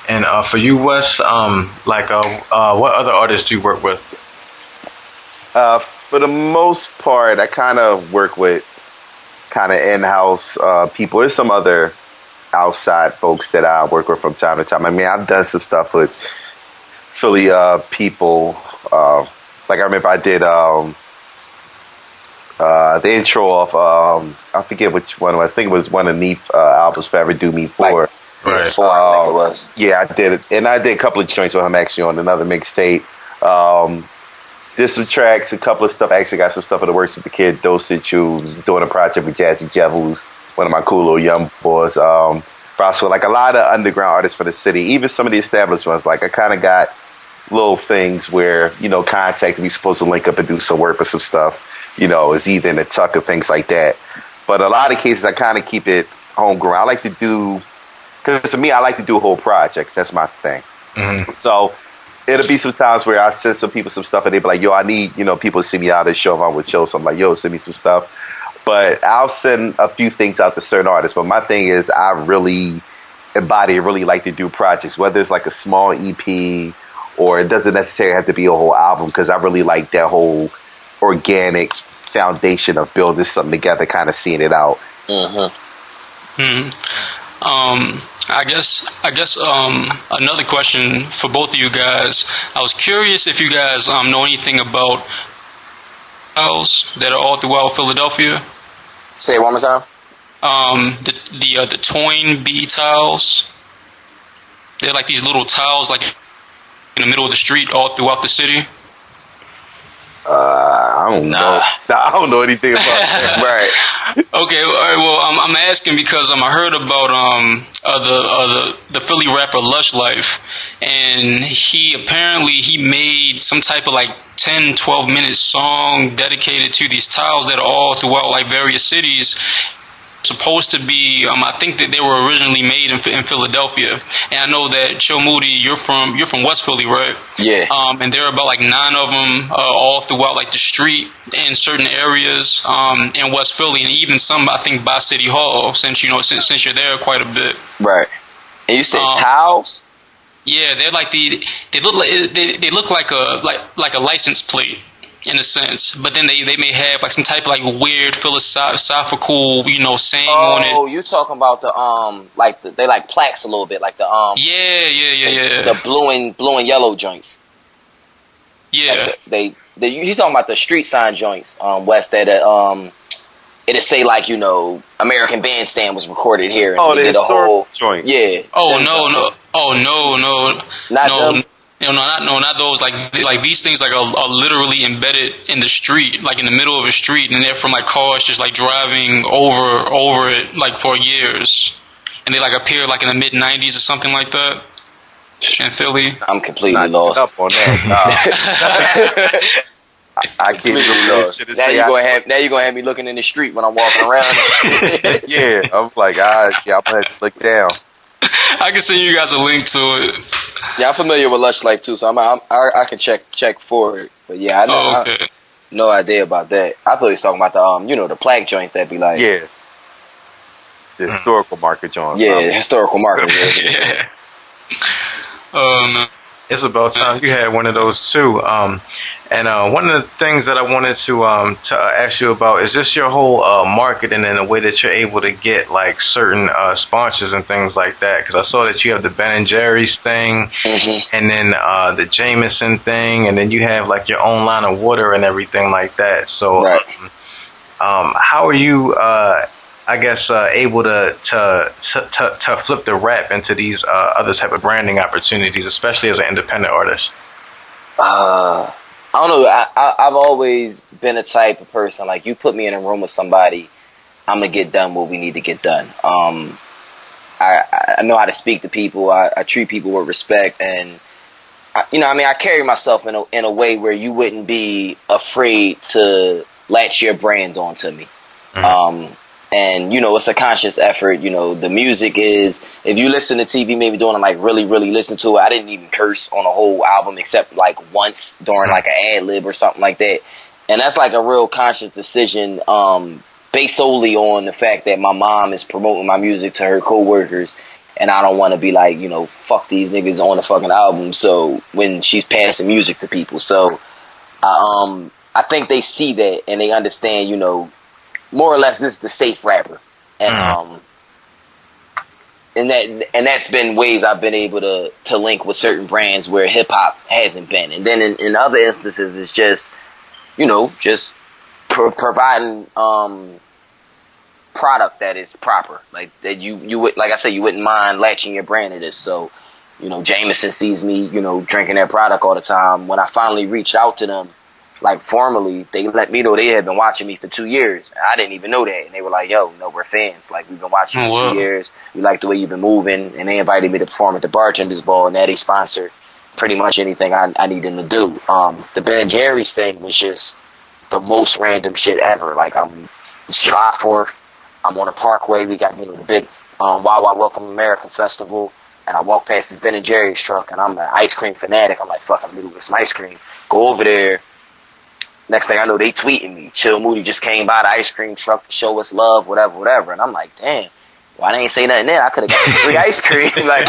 And for you, Wes, what other artists do you work with?
For the most part, I kind of work with kind of in-house people. There's some other outside folks that I work with from time to time. I mean, I've done some stuff with Philly people. Like, I remember I did the intro of I forget which one it was. I think it was one of Neef albums, Forever Do Me For.
Right. I think it was.
Yeah, I did it, and I did a couple of joints with him actually on another mixtape. Did some tracks, a couple of stuff. I actually got some stuff in the works with the kid Dosage, who's doing a project with Jazzy Jeff, who's one of my cool little young boys. But also, like, a lot of underground artists for the city, even some of the established ones. Like, I kind of got little things where, contact me, supposed to link up and do some work or some stuff, is either in the tuck or things like that. But a lot of cases, I kind of keep it homegrown. I like to do, because to me, I like to do whole projects. That's my thing. So it'll be some times where I send some people some stuff and they be like, yo, I need, people to see me out of this show if I'm with shows. So I'm like, yo, send me some stuff. But I'll send a few things out to certain artists. But my thing is I really embody and really like to do projects, whether it's like a small EP or it doesn't necessarily have to be a whole album, because I really like that whole organic foundation of building something together, kind of seeing it out.
I guess another question for both of you guys. I was curious if you guys know anything about tiles that are all throughout Philadelphia.
Say it one more time.
The Toyn B tiles. They're like these little tiles, like in the middle of the street, all throughout the city.
I don't know. I don't know anything about that.
Right.
Okay. All right. Well, I'm asking because I heard about the Philly rapper Lush Life, and he made some type of like 10, 12-minute song dedicated to these tiles that are all throughout like various cities. Supposed to be, I think that they were originally made in Philadelphia, and I know that Moody, you're from West Philly, right?
Yeah.
And there are about like 9 of them all throughout like the street in certain areas in West Philly, and even some I think by City Hall, since you're there quite a bit.
Right. And you said tiles?
Yeah, they're like they look like a license plate, in a sense, but then they may have like some type of like weird philosophical saying on it.
Oh, you talking about the they like plaques a little bit, like the
yeah
the blue and yellow joints.
Yeah,
like you talking about the street sign joints, West, that it'll say like American Bandstand was recorded here.
Oh, the historic joint.
Yeah.
Oh no.
Not them.
Not those. Like these things are literally embedded in the street, like in the middle of a street, and they're from like cars just like driving over it like for years, and they like appear like in the mid '90s or something like that in Philly.
I'm completely lost.
Up on that. I can't really lost.
Now you're gonna have me looking in the street when I'm walking around.
Yeah, I'm like, I'm gonna have to look down.
I can send you guys a link to it.
Yeah, I'm familiar with Lush Life too, so I can check for it. But yeah, I know.
Oh, okay.
No idea about that. I thought he was talking about the the plaque joints that be like
the historical market joints.
Yeah, historical market.
Yeah.
It's about time you had one of those too. And one of the things that I wanted to ask you about is just your whole marketing and the way that you're able to get like certain sponsors and things like that. Because I saw that you have the Ben and Jerry's thing, and then the Jameson thing, and then you have like your own line of water and everything like that. So,
right.
How are you? Able to flip the rap into these other type of branding opportunities, especially as an independent artist?
I don't know. I've always been a type of person, like you put me in a room with somebody, I'm gonna get done what we need to get done. I know how to speak to people. I treat people with respect, and I carry myself in a way where you wouldn't be afraid to latch your brand onto me. And it's a conscious effort. The music is, if you listen to TV, maybe doing like really listen to it. I didn't even curse on a whole album except like once during like an ad lib or something like that. And that's like a real conscious decision, based solely on the fact that my mom is promoting my music to her coworkers, and I don't want to be like, fuck these niggas on the fucking album. So when she's passing music to people, so I think they see that and they understand, more or less this is the safe rapper, and that's been ways I've been able to link with certain brands where hip hop hasn't been. And then in other instances, it's just providing product that is proper, like that you would, like I said, you wouldn't mind latching your brand to this. So Jameson sees me drinking their product all the time. When I finally reached out to them, like formally, they let me know they had been watching me for 2 years. I didn't even know that. And they were like, yo, we're fans. Like, we've been watching you for 2 years. We like the way you've been moving. And they invited me to perform at the Bartenders Ball. And now they sponsor pretty much anything I need them to do. The Ben & Jerry's thing was just the most random shit ever. Like, it's July 4th. I'm on a parkway. We got, the big Wild Wild Welcome America Festival. and I walk past this Ben and Jerry's truck, and I'm an ice cream fanatic. I'm like, fuck, I'm gonna get some ice cream. Go over there. Next thing I know, they tweeting me. Chill Moody just came by the ice cream truck to show us love, whatever. And I'm like, damn, why they ain't say nothing then? I could have got some free ice cream. Like,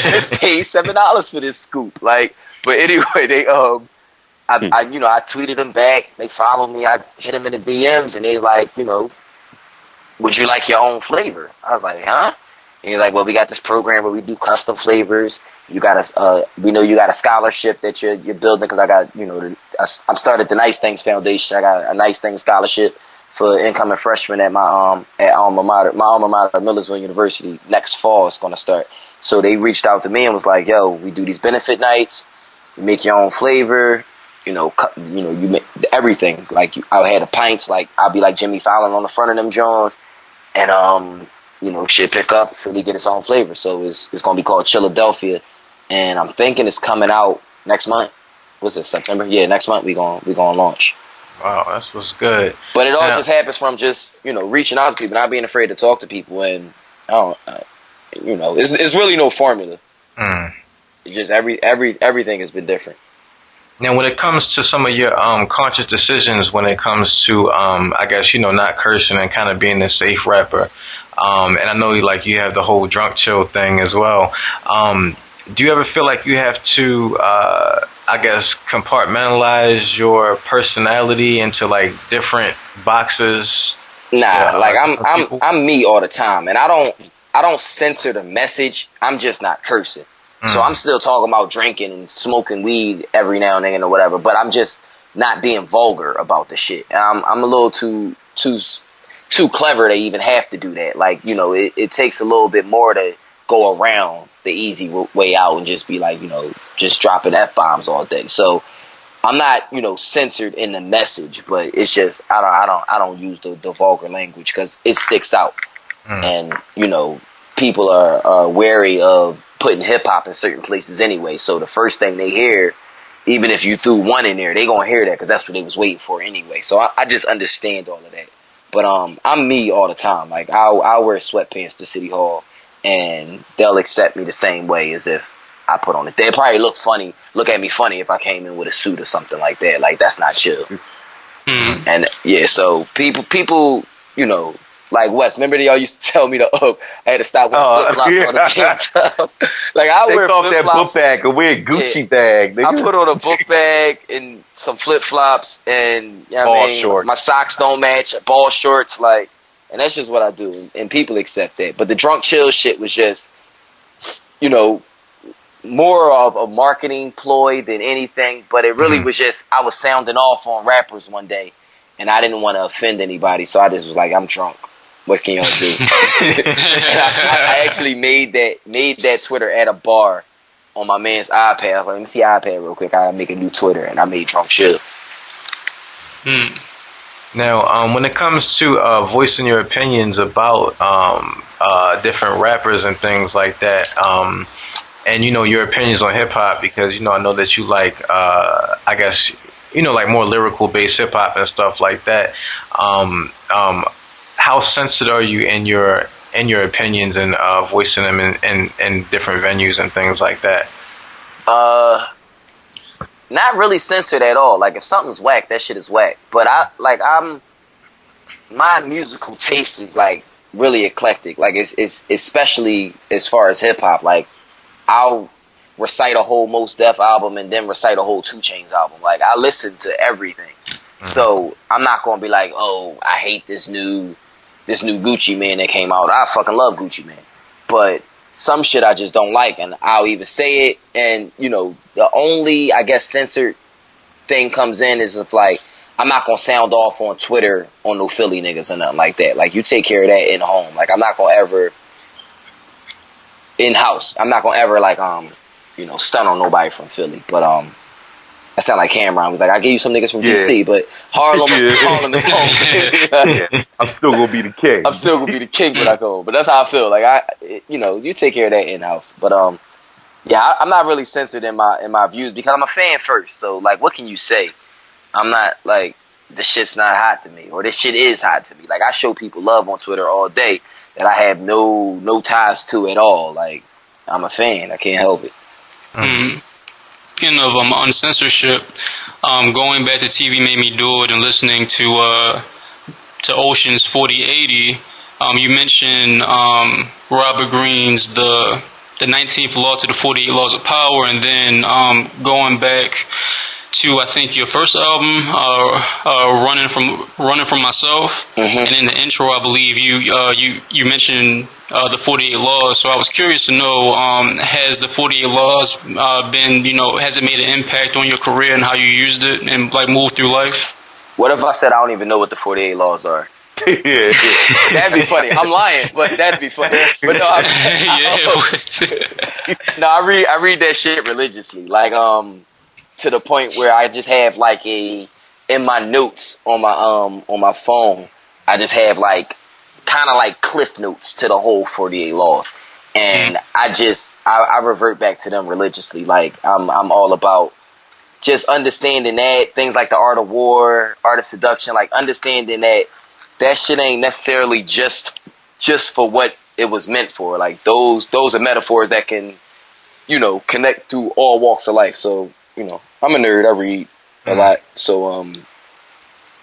let's pay $7 for this scoop. Like, but anyway, they I tweeted them back. They followed me. I hit them in the DMs, and they like, would you like your own flavor? I was like, huh? And he's like, well, we got this program where we do custom flavors. You got we know you got a scholarship that you're building, because I got, I'm started the Nice Things Foundation. I got a Nice Things scholarship for incoming freshmen at my alma mater, Millersville University. Next fall it's going to start. So they reached out to me and was like, yo, we do these benefit nights. You make your own flavor. You make everything. Like, I'll have the pints. Like, I'll be like Jimmy Fallon on the front of them Jones, and shit pick up. Philly get its own flavor. So it's gonna be called Philadelphia, and I'm thinking it's coming out next month. What's it, September? Yeah, next month we gonna launch.
Wow, that's what's good.
But it all just happens from just reaching out to people, not being afraid to talk to people, and it's really no formula. It just everything has been different.
Now, when it comes to some of your conscious decisions, when it comes to, I guess, not cursing and kind of being a safe rapper, and I know you have the whole drunk chill thing as well. Do you ever feel like you have to, I guess, compartmentalize your personality into different boxes?
Nah, I'm me all the time, and I don't censor the message. I'm just not cursing. So I'm still talking about drinking and smoking weed every now and then or whatever, but I'm just not being vulgar about the shit. I'm a little too clever to even have to do that. Like, it takes a little bit more to go around the easy way out and just be like, just dropping F-bombs all day. So I'm not, censored in the message, but it's just I don't use the vulgar language because it sticks out, and people are wary of putting hip hop in certain places anyway. So the first thing they hear, even if you threw one in there, they gonna hear that because that's what they was waiting for anyway. So I just understand all of that. But I'm me all the time. Like, I'll wear sweatpants to City Hall, and they'll accept me the same way as if I put on it. They'll probably look at me funny if I came in with a suit or something like that. Like, that's not chill. And yeah, so people, like Wes, remember y'all used to tell me I had to stop wearing flip-flops on the game. Like, I wear
off that book bag and wear a Gucci bag. Nigga.
I put on a book bag and some flip-flops and
ball shorts.
My socks don't match, ball shorts, and that's just what I do, and people accept that. But the drunk chill shit was just, more of a marketing ploy than anything. But it really was just, I was sounding off on rappers one day, and I didn't want to offend anybody, so I just was like, I'm drunk. What can y'all do? I actually made that Twitter at a bar on my man's iPad. I was like, let me see iPad real quick. I'll make a new Twitter, and I made Drunk Chill.
Now, when it comes to voicing your opinions about different rappers and things like that, and your opinions on hip hop, because I know that you like, I guess, more lyrical based hip hop and stuff like that. How sensitive are you in your opinions and voicing them in different venues and things like that?
Not really censored at all. Like, if something's whack, that shit is whack. But my musical taste is really eclectic. Like, it's especially as far as hip hop. Like, I'll recite a whole Mos Def album and then recite a whole 2 Chainz album. Like, I listen to everything. So I'm not gonna be like, oh, I hate this new Gucci Man that came out. I fucking love Gucci Man. But some shit I just don't like, and I'll even say it. And, the only, I guess, censored thing comes in is if, I'm not gonna sound off on Twitter on no Philly niggas or nothing like that. Like, you take care of that in home. Like, I'm not gonna ever, in-house, I'm not gonna ever, stun on nobody from Philly. But, I sound like Cameron. Was like, I give you some niggas from DC, but Harlem is home.
I'm still gonna be the king.
I'm still gonna be the king when I go home. But that's how I feel. Like, you take care of that in house. But I'm not really censored in my views because I'm a fan first. So what can you say? I'm not this shit's not hot to me, or this shit is hot to me. Like, I show people love on Twitter all day that I have no ties to at all. Like, I'm a fan. I can't help it.
Speaking of uncensorship, going back to TV Made Me Do It and listening to Ocean's 4080, you mentioned Robert Greene's the 19th Law to the 48 Laws of Power, and then going back to, I think, your first album, Running from Myself, and in the intro, I believe you mentioned the 48 Laws. So I was curious to know, has the 48 Laws been, has it made an impact on your career and how you used it and like moved through life?
What if I said I don't even know what the 48 Laws are? That'd be funny. I'm lying, but that'd be funny. But no, I read that shit religiously, like to the point where I just have like in my notes on my phone, I just have like kind of like cliff notes to the whole 48 Laws, and I revert back to them religiously. Like I'm all about just understanding that things like the art of war, art of seduction, like understanding that shit ain't necessarily just for what it was meant for. Like those are metaphors that can, connect through all walks of life. So, I'm a nerd. I read a lot. So,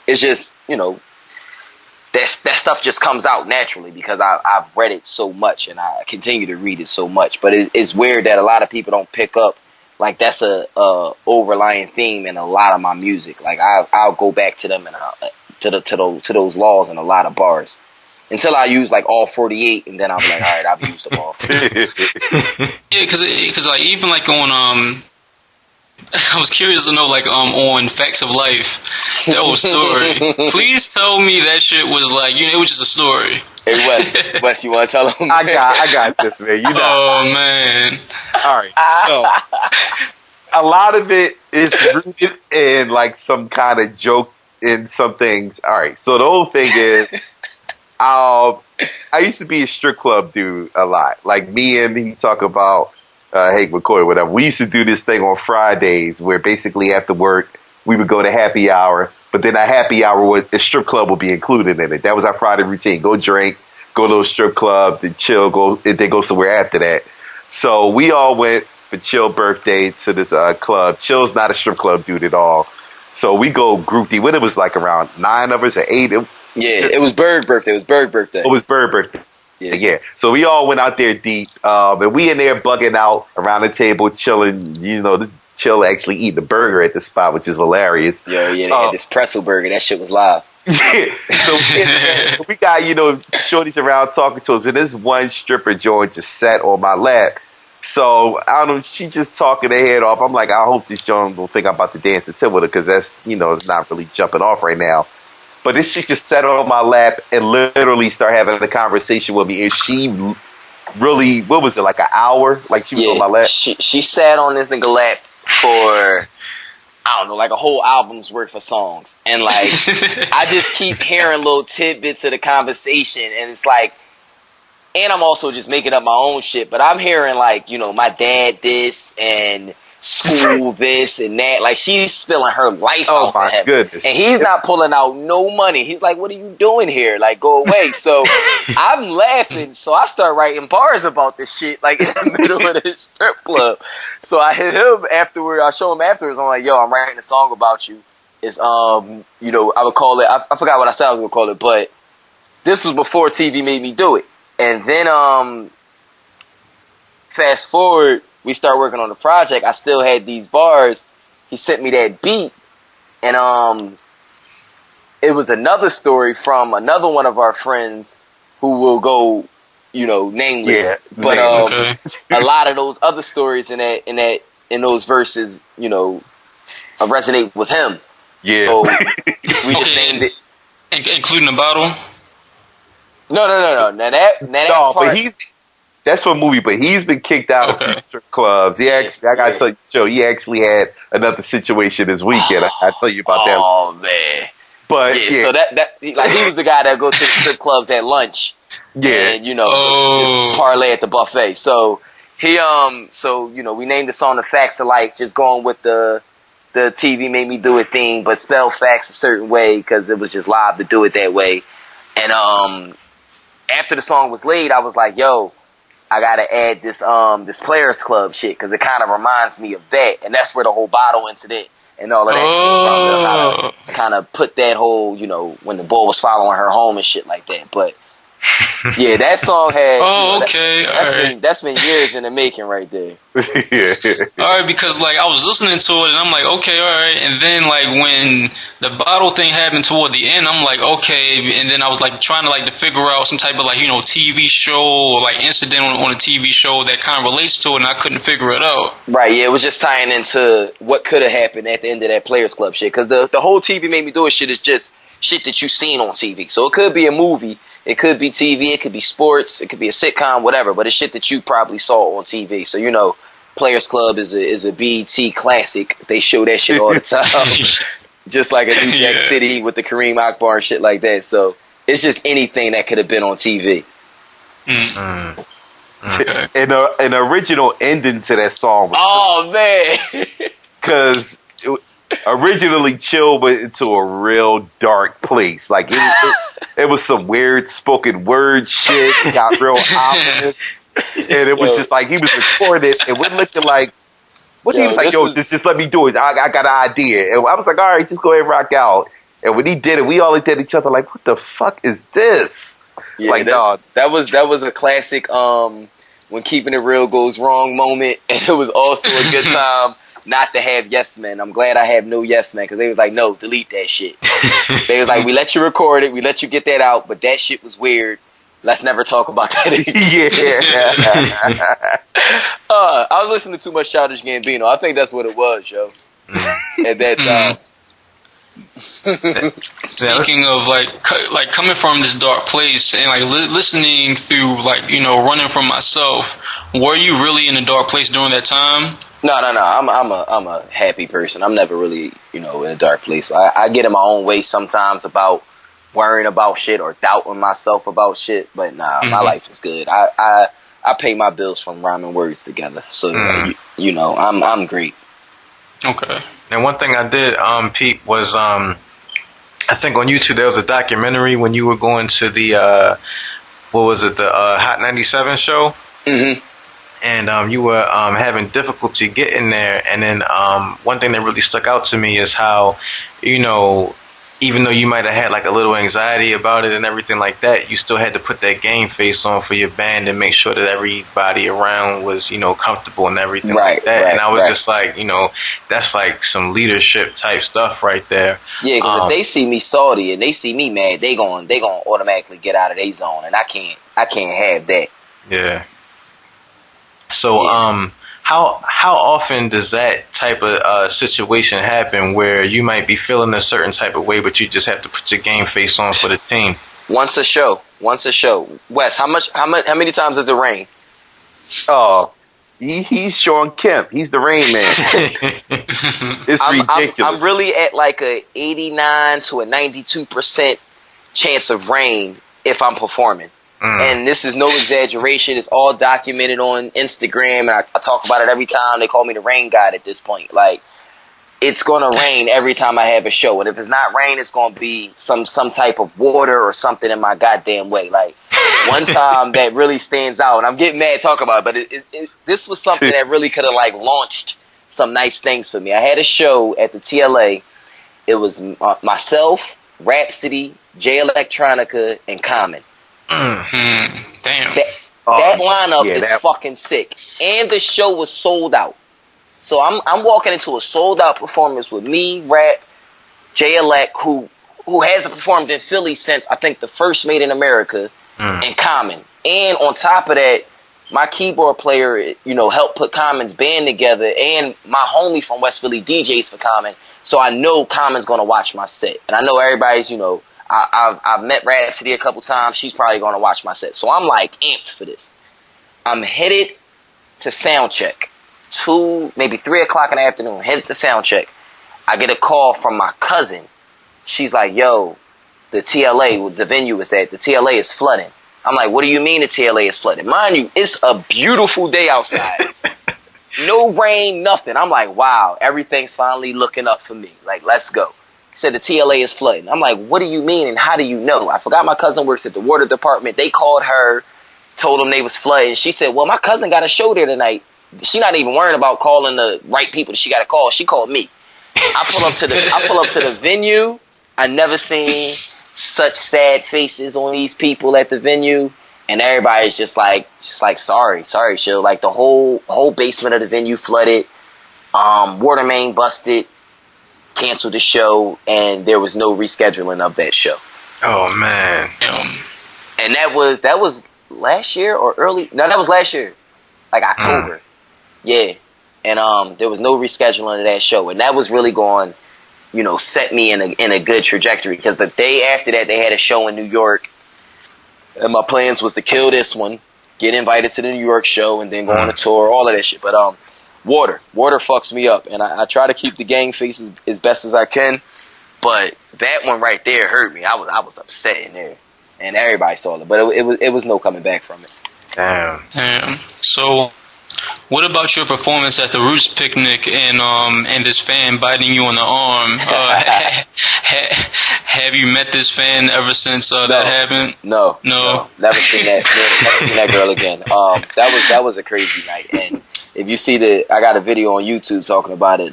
it's just, that stuff just comes out naturally because I've read it so much and I continue to read it so much. But it's weird that a lot of people don't pick up. Like that's a overlying theme in a lot of my music. Like I'll go back to them and to those laws in a lot of bars until I use like all 48, and then I'll be like, all right, I've used them all.
Yeah, because like even like on I was curious to know like on Facts of Life, that whole story. Please tell me that shit was like it was just a story.
Hey Wes, you want to tell them?
I got this, man.
Oh man.
All right. So a lot of it is rooted in like some kind of joke in some things. All right. So the whole thing is, I used to be a strip club dude a lot. Like me and he talk about Hank McCoy, whatever. We used to do this thing on Fridays where basically after work we would go to happy hour, but then a happy hour the strip club would be included in it. That was our Friday routine. Go drink, go to a strip club, then chill, and then go somewhere after that. So we all went for Chill birthday to this club. Chill's not a strip club dude at all. So we go group D. When it was like around 9 of us or 8.
It was Bird birthday. It was Bird birthday.
Yeah. So we all went out there deep, and we in there bugging out around the table, chilling. This Chill actually eating a burger at the spot, which is hilarious.
Yeah, they had this pretzel burger. That shit was live.
So we got shorties around talking to us, and this one stripper joint just sat on my lap. So I don't know. She just talking her head off. I'm like, I hope this joint don't think I'm about to dance until with her, because that's it's not really jumping off right now. But this shit just sat on my lap and literally started having a conversation with me. And she really, what was it, like an hour? Like she was on my lap?
She sat on this nigga lap for, I don't know, like a whole album's worth of songs. And like, I just keep hearing little tidbits of the conversation. And it's like, and I'm also just making up my own shit. But I'm hearing like, my dad this and school this and that. Like she's spilling her life out to him.
Goodness.
And he's not pulling out no money. He's like, what are you doing here? Like, go away. So I'm laughing. So I start writing bars about this shit, like in the middle of this strip club. So I hit him afterward. I show him afterwards. I'm like, yo, I'm writing a song about you. It's I would call it, I forgot what I said I was gonna call it, but this was before TV Made Me Do It. And then fast forward, we start working on the project. I still had these bars. He sent me that beat, and it was another story from another one of our friends who will go, nameless. Yeah, but a lot of those other stories in those verses, resonate with him.
Yeah.
So we just named it,
including the bottle.
No. Now that's part.
But that's for a movie, but he's been kicked out of two strip clubs. He actually, I gotta tell you, Joe, he actually had another situation this weekend. I'll tell you about that.
Oh man!
But
so he was the guy that go to the strip clubs at lunch.
Yeah,
and just parlay at the buffet. So he we named the song "The Facts of Life," just going with the TV Made Me Do It theme, but spell facts a certain way because it was just live to do it that way. And after the song was laid, I was like, yo, I gotta add this Players Club shit because it kind of reminds me of that, and that's where the whole bottle incident and all of that came from. Kind of put that whole, you know, when the bull was following her home and shit like that. But yeah, that song had. That's been years in the making right there.
Alright, because like I was listening to it and I'm like, okay, alright, and then like when the bottle thing happened toward the end, I'm like, okay, and then I was like trying to figure out some type of like, you know, TV show or like incident on a TV show that kind of relates to it, and I couldn't figure it out.
Right, yeah, it was just tying into what could have happened at the end of that Players Club shit, because the whole TV Made Me Do It shit is just shit that you've seen on TV. So it could be a movie, it could be TV, it could be sports, it could be a sitcom, whatever, but it's shit that you probably saw on TV. So, you know, Players Club is a BET classic. They show that shit all the time. Just like a New Jack City with the Kareem Akbar and shit like that. So it's just anything that could have been on TV.
And an original ending to that song was
man.
Because originally Chill went into a real dark place. Like it was some weird spoken word shit. It got real ominous. And it was just like he was recording and we're looking like he was like, just let me do it. I got an idea. And I was like, all right, just go ahead and rock out. And when he did it, we all looked at each other like, what the fuck is this?
Yeah,
like,
that was a classic when keeping it real goes wrong moment. And it was also a good time not to have yes men. I'm glad I have no yes men, because they was like, no, delete that shit. They was like, we let you record it, we let you get that out, but that shit was weird. Let's never talk about that again. I was listening to too much Childish Gambino. I think that's what it was, yo. At that time.
Thinking of like coming from this dark place and like listening through like, you know, running from myself. Were you really in a dark place during that time?
No. I'm a happy person. I'm never really, you know, in a dark place. I get in my own way sometimes about worrying about shit or doubting myself about shit, but my life is good. I pay my bills from rhyming words together, so you know, I'm great.
Okay.
And one thing I did, Pete, was I think on YouTube there was a documentary when you were going to the what was it, the Hot 97 show?
Mm-hmm.
And you were having difficulty getting there. And then one thing that really stuck out to me is how, you know, even though you might have had like a little anxiety about it and everything like that, you still had to put that game face on for your band and make sure that everybody around was, you know, comfortable and everything like that. And I was just like, you know, that's like some leadership type stuff right there.
Yeah, because if they see me salty and they see me mad, they gon' automatically get out of their zone, and I can't have that.
Yeah. So how often does that type of situation happen where you might be feeling a certain type of way, but you just have to put your game face on for the team?
Once a show. Wes, how many times does it rain?
Oh, he's Sean Kemp. He's the Rain Man. It's ridiculous.
I'm really at like a 89 to a 92% chance of rain if I'm performing. And this is no exaggeration. It's all documented on Instagram, and I talk about it every time. They call me the rain god at this point. Like, it's going to rain every time I have a show. And if it's not rain, it's going to be some type of water or something in my goddamn way. Like, one time that really stands out, and I'm getting mad talking about it, but this was something that really could have, like, launched some nice things for me. I had a show at the TLA. It was myself, Rhapsody, Jay Electronica, and Common.
Damn.
That lineup is fucking sick, and the show was sold out. So I'm walking into a sold out performance with me, Rap, Jay Elect, who hasn't performed in Philly since I think the first Made in America, and Common. And on top of that, my keyboard player, you know, helped put Common's band together, and my homie from West Philly DJs for Common. So I know Common's gonna watch my set, and I know everybody's, you know. I've met Rhapsody a couple times. She's probably going to watch my set. So I'm like amped for this. I'm headed to sound check. 2, maybe 3 o'clock in the afternoon. Headed to sound check. I get a call from my cousin. She's like, yo, the TLA, the venue is at, the TLA is flooding. I'm like, what do you mean the TLA is flooding? Mind you, it's a beautiful day outside. No rain, nothing. I'm like, wow, everything's finally looking up for me. Like, let's go. Said the TLA is flooding. I'm like, what do you mean and how do you know? I forgot my cousin works at the water department. They called her. told them they was flooding. She said, well, my cousin got a show there tonight. She not even worrying about calling the right people that she got to call. She called me. I pull up to the venue. I never seen such sad faces on these people at the venue, and everybody's just like sorry, chill. Like the whole basement of the venue flooded. Water main busted. Canceled the show, and there was no rescheduling of that show.
Oh man.
And that was last year or early. No, that was last year, like October. Yeah, and there was no rescheduling of that show, and that was really going, set me in a good trajectory, because the day after that they had a show in New York, and my plans was to kill this one, get invited to the New York show, and then go on a tour, all of that shit. But water fucks me up, and I try to keep the gang face as best as I can, but that one right there hurt me. I was upset in there, and everybody saw it, but it was no coming back from it.
Damn.
So, what about your performance at the Roots picnic and this fan biting you on the arm? Have you met this fan ever since that happened?
No, never seen that. Never seen that girl again. That was a crazy night, and if you see I got a video on YouTube talking about it.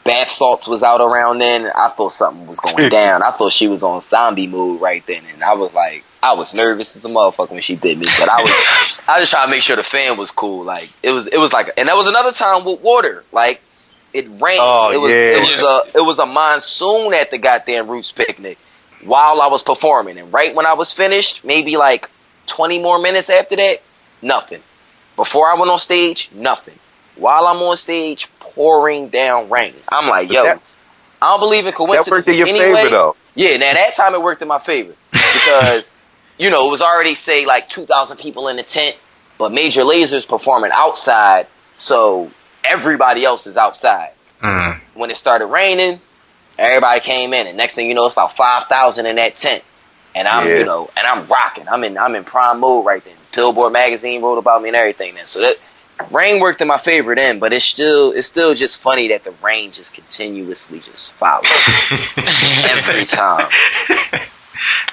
Bath salts was out around then. I thought something was going down. I thought she was on zombie mode right then, and I was nervous as a motherfucker when she bit me. But I was trying to make sure the fan was cool. Like it was like, and that was another time with water. Like it rained.
Oh,
it was a monsoon at the goddamn Roots picnic while I was performing, and right when I was finished, maybe like 20 more minutes after that, nothing. Before I went on stage, nothing. While I'm on stage, pouring down rain. I'm like, yo, I don't believe in coincidences.
That worked in your
anyway.
favor, though.
Yeah, now that time it worked in my favor because, it was already, say, like 2,000 people in the tent, but Major Laser's performing outside, so everybody else is outside. When it started raining, everybody came in, and next thing you know, it's about 5,000 in that tent, and I'm, and I'm rocking. I'm in prime mode right then. Billboard magazine wrote about me and everything then, so that rain worked in my favor then, but it's still just funny that the rain just continuously just follows every time.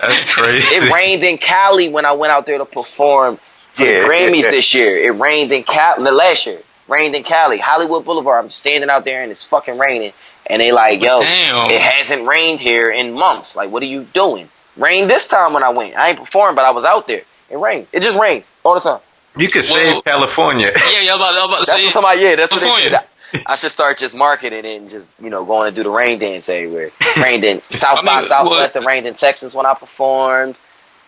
That's crazy.
It rained in Cali when I went out there to perform for the Grammys this year. It rained in Cali last year. Rained in Cali, Hollywood Boulevard. I'm standing out there and it's fucking raining, and they like, yo, it hasn't rained here in months. Like, what are you doing? Rained this time when I went. I ain't performed, but I was out there. It rained. It just rains all the time.
You could save California.
Yeah, I'm about to
that's
say.
What somebody. Yeah, that's California. What they did. I should start just marketing it and just going to do the rain dance everywhere. Rained in South by Southwest. It rained in Texas when I performed.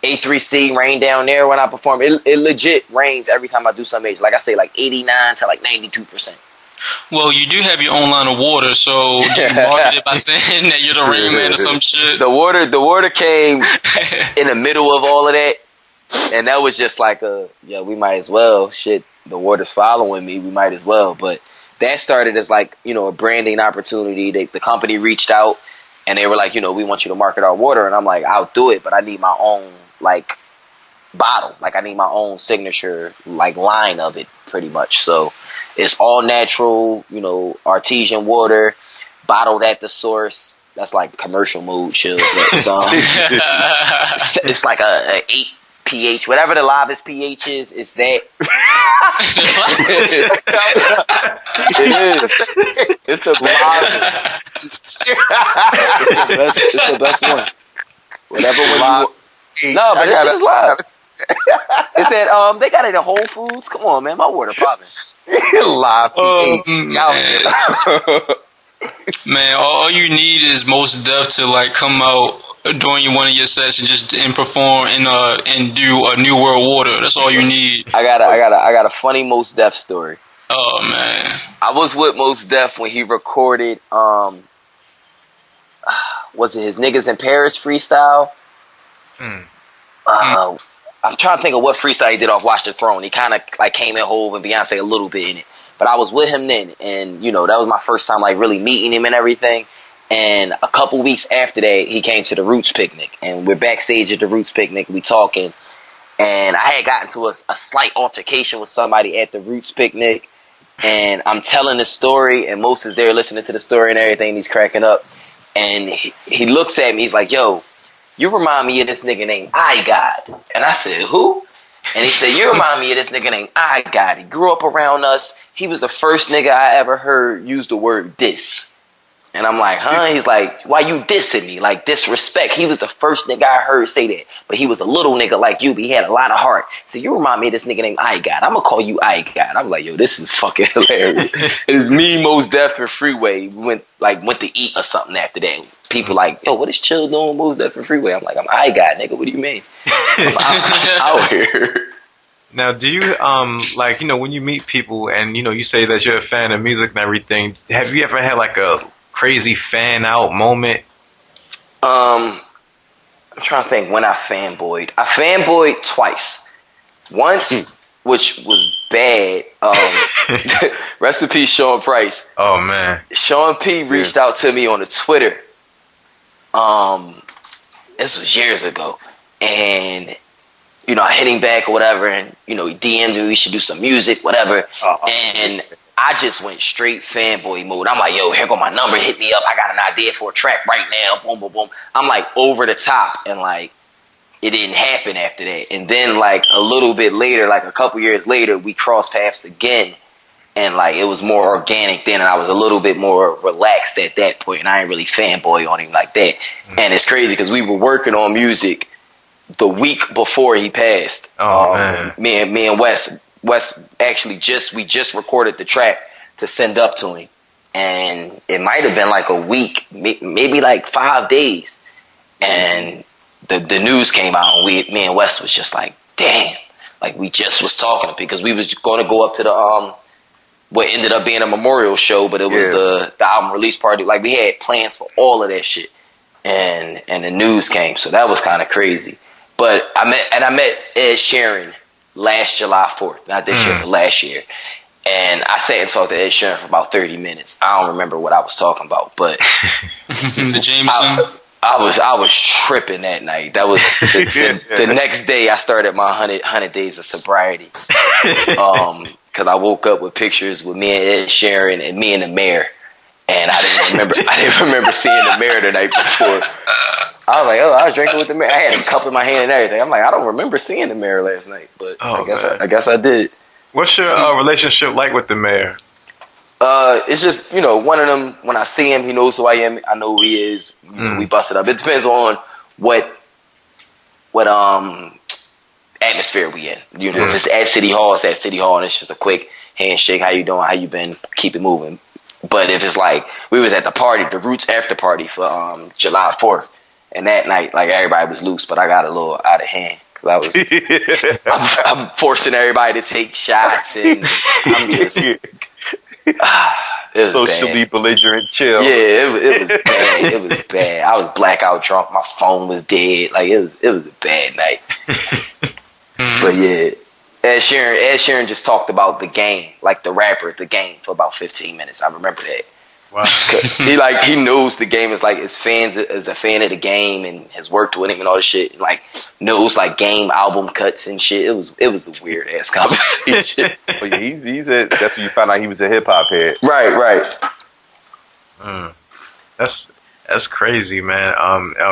A3C rained down there when I performed. It legit rains every time I do some major. Like I say, like 89 to like 92%.
Well, you do have your own line of water, so you market it by saying that you're the rain man or some shit.
The water came in the middle of all of that. And that was just like we might as well. Shit, the water's following me. We might as well. But that started as like, a branding opportunity. The company reached out and they were like, we want you to market our water. And I'm like, I'll do it, but I need my own like bottle. Like I need my own signature like line of it pretty much. So it's all natural, artesian water, bottled at the source. That's like commercial mode chill. But it's like a 8 pH, whatever the livest pH is that. It is. It's the livest. It's the best one. Whatever one you. No, but this shit is live. It said they got it at Whole Foods. Come on, man, my water popping.
Live pH.
Man, all you need is Most Def to like come out during one of your sets and perform and do a New World Water. That's all you need.
I got a funny Most Def story.
Oh man,
I was with Most Def when he recorded was it his Niggas in Paris freestyle? I'm trying to think of what freestyle he did off Watch the Throne. He kind of like came in Hove and Beyonce a little bit in it. But I was with him then, and that was my first time like really meeting him and everything. And a couple weeks after that, he came to the Roots picnic, and we're backstage at the Roots picnic. We talking, and I had gotten to a slight altercation with somebody at the Roots picnic, and I'm telling the story, and Mos is there listening to the story and everything. And he's cracking up, and he looks at me. He's like, "Yo, you remind me of this nigga named I God." And I said, "Who?" And he said, you remind me of this nigga named I God. He grew up around us. He was the first nigga I ever heard use the word diss. And I'm like, huh? He's like, why you dissing me? Like, disrespect. He was the first nigga I heard say that. But he was a little nigga like you, but he had a lot of heart. So you remind me of this nigga named I God. I'm going to call you I God. I'm like, yo, this is fucking hilarious. It's me, Mos Def, and Freeway. We went to eat or something after that. People like, yo, what is Chill doing, Mos Def, and Freeway? I'm like, I'm I God, nigga. What do you mean? I'm out here.
Now, do you, like, you know, when you meet people and, you know, you say that you're a fan of music and everything, have you ever had, like, a crazy fan out moment?
I'm trying to think when I fanboyed. I fanboyed twice. Once, which was bad. Rest in peace, Sean Price.
Oh, man.
Sean P reached out to me on the Twitter. This was years ago. And, you know, I hit him back or whatever, and, you know, he DM'd me, we should do some music, whatever. And I just went straight fanboy mode. I'm like, yo, here go my number, hit me up. I got an idea for a track right now. Boom, boom, boom. I'm like over the top, and like it didn't happen after that. And then like a little bit later, like a couple years later, we crossed paths again, and like it was more organic then, and I was a little bit more relaxed at that point, and I ain't really fanboy on him like that. And it's crazy because we were working on music the week before he passed.
Man.
Me and Wes actually we just recorded the track to send up to him, and it might have been like a week, maybe like 5 days, and the news came out, and me and Wes was just like, damn, like we just was talking, because we was going to go up to the what ended up being a memorial show, but it was the album release party. Like we had plans for all of that shit, and the news came, so that was kind of crazy. But I met Ed Sheeran last July 4th, not this year, but last year. And I sat and talked to Ed Sheeran for about 30 minutes. I don't remember what I was talking about, but
the Jameson.
I was tripping that night. That was the next day I started my 100 days of sobriety. Because I woke up with pictures with me and Ed Sheeran and me and the mayor. And I didn't remember seeing the mayor the night before. I was like, oh, I was drinking with the mayor. I had a cup in my hand and everything. I'm like, I don't remember seeing the mayor last night, but I guess I did.
What's your relationship like with the mayor?
It's just, you know, one of them, when I see him, he knows who I am. I know who he is. We bust it up. It depends on what atmosphere we in. You know, if it's at City Hall, it's at City Hall, and it's just a quick handshake. How you doing? How you been? Keep it moving. But if it's like, we was at the party, the Roots after party for July 4th, and that night, like, everybody was loose, but I got a little out of hand. Cause I'm forcing everybody to take shots, and I'm just...
socially belligerent chill.
Yeah, it was bad. It was bad. I was blackout drunk. My phone was dead. Like, it was a bad night. But yeah, Ed Sheeran just talked about The Game, like the rapper, The Game, for about 15 minutes. I remember that.
Wow.
He knows The Game is like his fans, is a fan of The Game, and has worked with him and all this shit. And like knows like Game album cuts and shit. It was a weird ass conversation.
But yeah, he's that's when you found out he was a hip hop head.
Right.
That's crazy, man.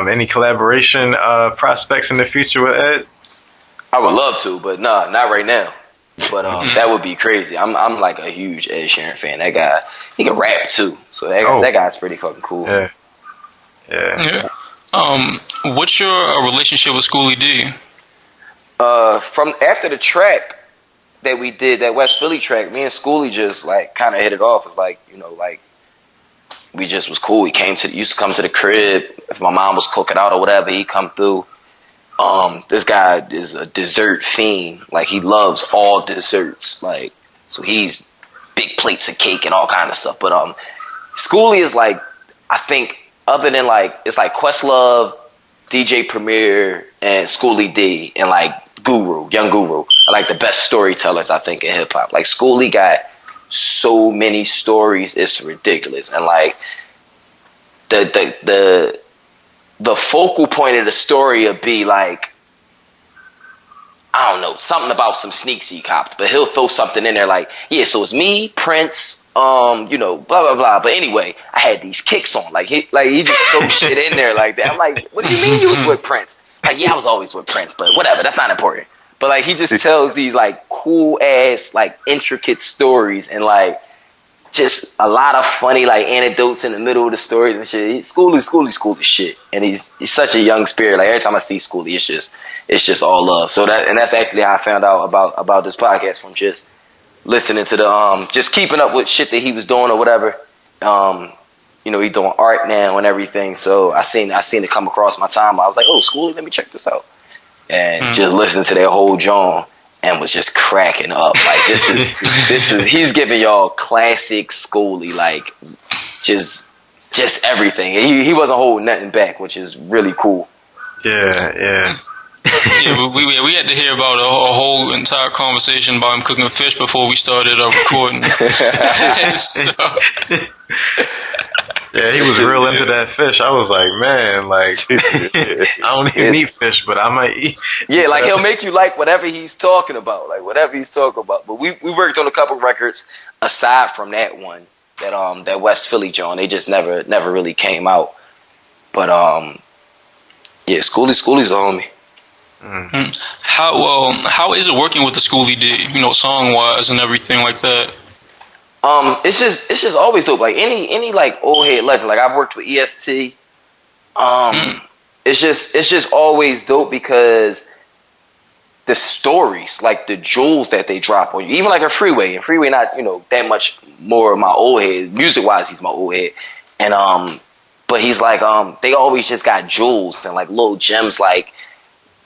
Any collaboration prospects in the future with Ed?
I would love to, but nah, not right now. But that would be crazy. I'm like a huge Ed Sheeran fan. That guy, he can rap too, so that guy's pretty fucking cool.
Yeah.
What's your relationship with Schoolie D?
From after the track that we did, that West Philly track, me and Schoolie just like kind of hit it off. It's like, you know, like we just was cool. He used to come to the crib if my mom was cooking out or whatever. He'd come through. This guy is a dessert fiend. Like, he loves all desserts. Like, so he's big plates of cake and all kind of stuff. But Schoolie is like, I think, other than like, it's like Questlove, DJ Premier, and Schoolie D, and like Young Guru are like the best storytellers, I think, in hip hop. Like, Schoolie got so many stories, it's ridiculous. And like the focal point of the story would be like, I don't know, something about some sneaks he copped, but he'll throw something in there like, yeah, so it's me, Prince, you know, blah blah blah. But anyway, I had these kicks on. Like he just throw shit in there like that. I'm like, what do you mean you was with Prince? Like, yeah, I was always with Prince, but whatever, that's not important. But like he just tells these like cool ass like intricate stories and like just a lot of funny like anecdotes in the middle of the stories and shit. Schooly shit. And he's such a young spirit. Like every time I see Schooly, it's just all love. So that's actually how I found out about this podcast, from just listening to the just keeping up with shit that he was doing or whatever. You know, he's doing art now and everything. So I seen it come across my time. I was like, oh, Schooly, let me check this out. And just listened to their whole John and was just cracking up. Like this is he's giving y'all classic Schooly, like just everything. He wasn't holding nothing back, which is really cool.
Yeah.
we had to hear about a whole entire conversation about him cooking fish before we started recording. So.
Yeah, he was real into that fish. I was like, man, like I don't even eat fish, but I might eat.
Yeah, like he'll make you like whatever he's talking about, But we worked on a couple records aside from that one, that West Philly John. They just never really came out. But yeah, Schooly's the homie.
Mm-hmm. How is it working with the Schooly D? You know, song wise and everything like that.
It's just always dope. Like any like old head legend. Like I've worked with EST. It's just always dope because the stories, like the jewels that they drop on you, even like a Freeway. And Freeway not, you know, that much more of my old head. Music wise, he's my old head. And but he's like they always just got jewels and like little gems like,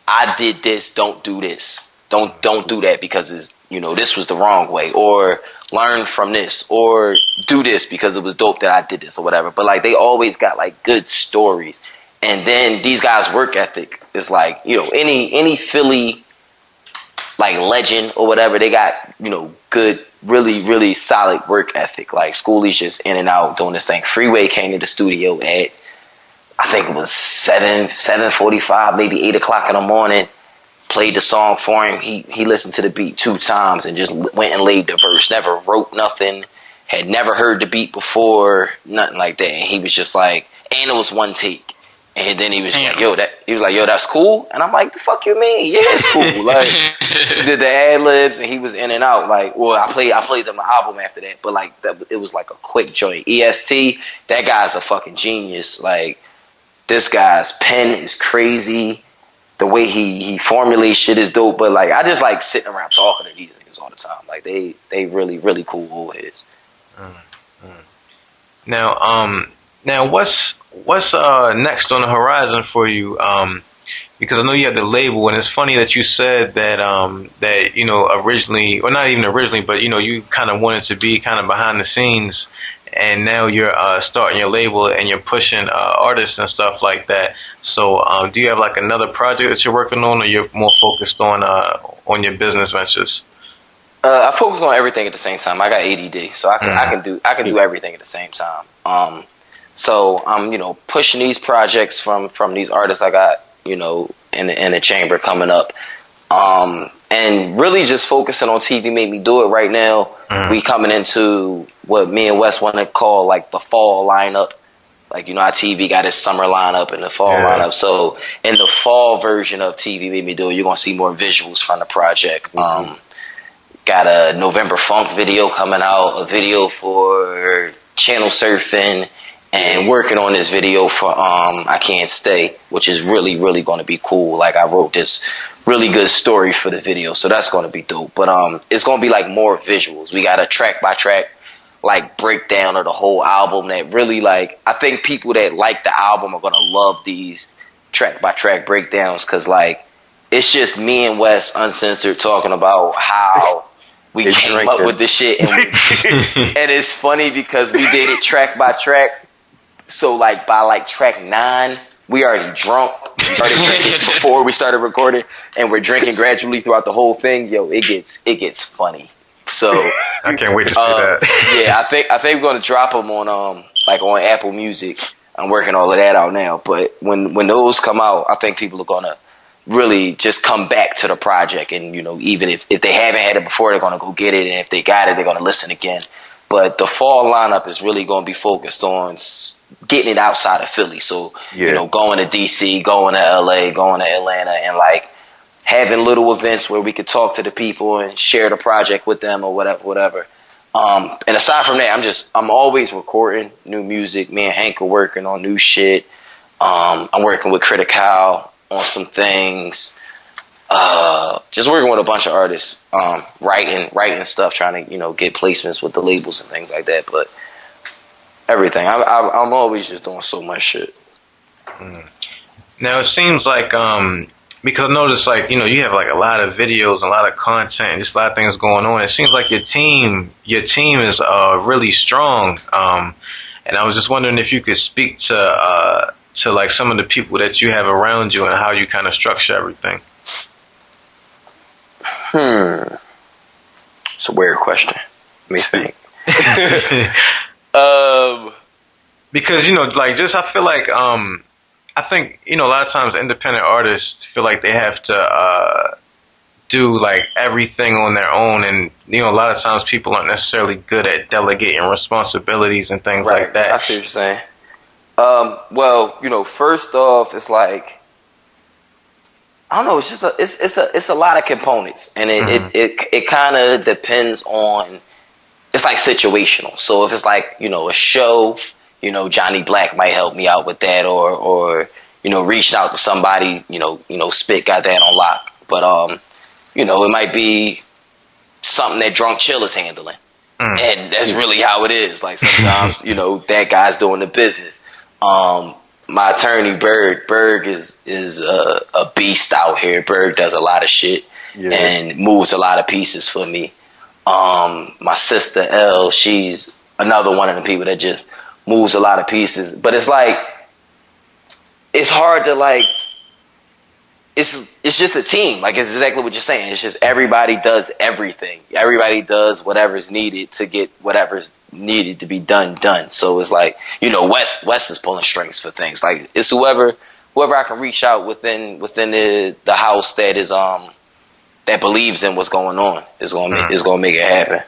I did this, don't do this. Don't do that because it's, you know, this was the wrong way, or learn from this, or do this because it was dope that I did this or whatever. But like they always got like good stories. And then these guys' work ethic is like, you know, any Philly like legend or whatever, they got, you know, good, really, really solid work ethic. Like Schooly's just in and out doing this thing. Freeway came to the studio at, I think it was 7:45, maybe 8 o'clock in the morning. Played the song for him. He listened to the beat 2 times and just went and laid the verse. Never wrote nothing. Had never heard the beat before. Nothing like that. And he was just like, and it was one take. And then he was like, yo, that's cool. And I'm like, the fuck you mean? Yeah, it's cool. Like, he did the ad libs and he was in and out. Like, well, I played them an album after that, but like it was like a quick joint. EST, that guy's a fucking genius. Like, this guy's pen is crazy. The way he formulates shit is dope, but like I just like sitting around talking to these niggas all the time. Like they really, really cool old heads.
Now what's next on the horizon for you? Because I know you have the label, and it's funny that you said that that, you know, originally, or not even originally, but you know, you kind of wanted to be kind of behind the scenes, and now you're starting your label and you're pushing artists and stuff like that. So do you have like another project that you're working on, or you're more focused on your business ventures?
I focus on everything at the same time. I got ADD, so I can do everything at the same time. So I'm, you know, pushing these projects from these artists I got, you know, in the chamber coming up. And really just focusing on TV made me do it right now. We coming into what me and Wes want to call like the fall lineup. Like, you know, our TV got its summer lineup and the fall lineup. So in the fall version of TV made me do it, you're going to see more visuals from the project. Got a November Funk video coming out, a video for channel surfing, and working on this video for I Can't Stay, which is really, really going to be cool. Like, I wrote this really good story for the video, so that's going to be dope. But it's going to be like more visuals. We got a track by track like breakdown of the whole album that really, like, I think people that like the album are going to love these track by track breakdowns, because like it's just me and Wes uncensored talking about how we came up with this shit. And it's funny because we did it track by track. So like by like track 9, we already drunk. We started drinking before we started recording, and we're drinking gradually throughout the whole thing. Yo, it gets funny. So
I can't wait to see that.
Yeah, I think we're gonna drop them on like on Apple Music. I'm working all of that out now. But when those come out, I think people are gonna really just come back to the project, and you know, even if they haven't had it before, they're gonna go get it, and if they got it, they're gonna listen again. But the fall lineup is really gonna be focused on getting it outside of Philly. So you know, going to DC, going to LA, going to Atlanta, and like having little events where we could talk to the people and share the project with them or whatever. And aside from that, I'm always recording new music. Me and Hank are working on new shit. I'm working with Critical on some things. Just working with a bunch of artists, writing stuff, trying to get placements with the labels and things like that. But everything, I'm always just doing so much shit.
Now it seems like because I noticed you have like a lot of videos, a lot of content, and just a lot of things going on. It seems like your team is really strong. And I was just wondering if you could speak to like some of the people that you have around you and how you kind of structure everything.
It's a weird question. Let me think.
Because I feel like I think a lot of times independent artists feel like they have to do like everything on their own, and a lot of times people aren't necessarily good at delegating responsibilities and things like that.
I see what you're saying. Well, first off, it's like, I don't know. It's just it's a lot of components, and it kind of depends on. It's like situational. So if it's like a show, Johnny Black might help me out with that, or reaching out to somebody, Spit got that on lock. But it might be something that Drunk Chill is handling, and that's really how it is. Like sometimes that guy's doing the business. My attorney Berg is a beast out here. Berg does a lot of shit and moves a lot of pieces for me. My sister Elle, she's another one of the people that just moves a lot of pieces. But it's like, it's hard to like, it's just a team. Like, it's exactly what you're saying. It's just everybody does everything. Everybody does whatever's needed to get whatever's needed to be done. So it's like, Wes is pulling strings for things. Like, it's whoever I can reach out within the house that is that believes in what's going on is gonna make it happen.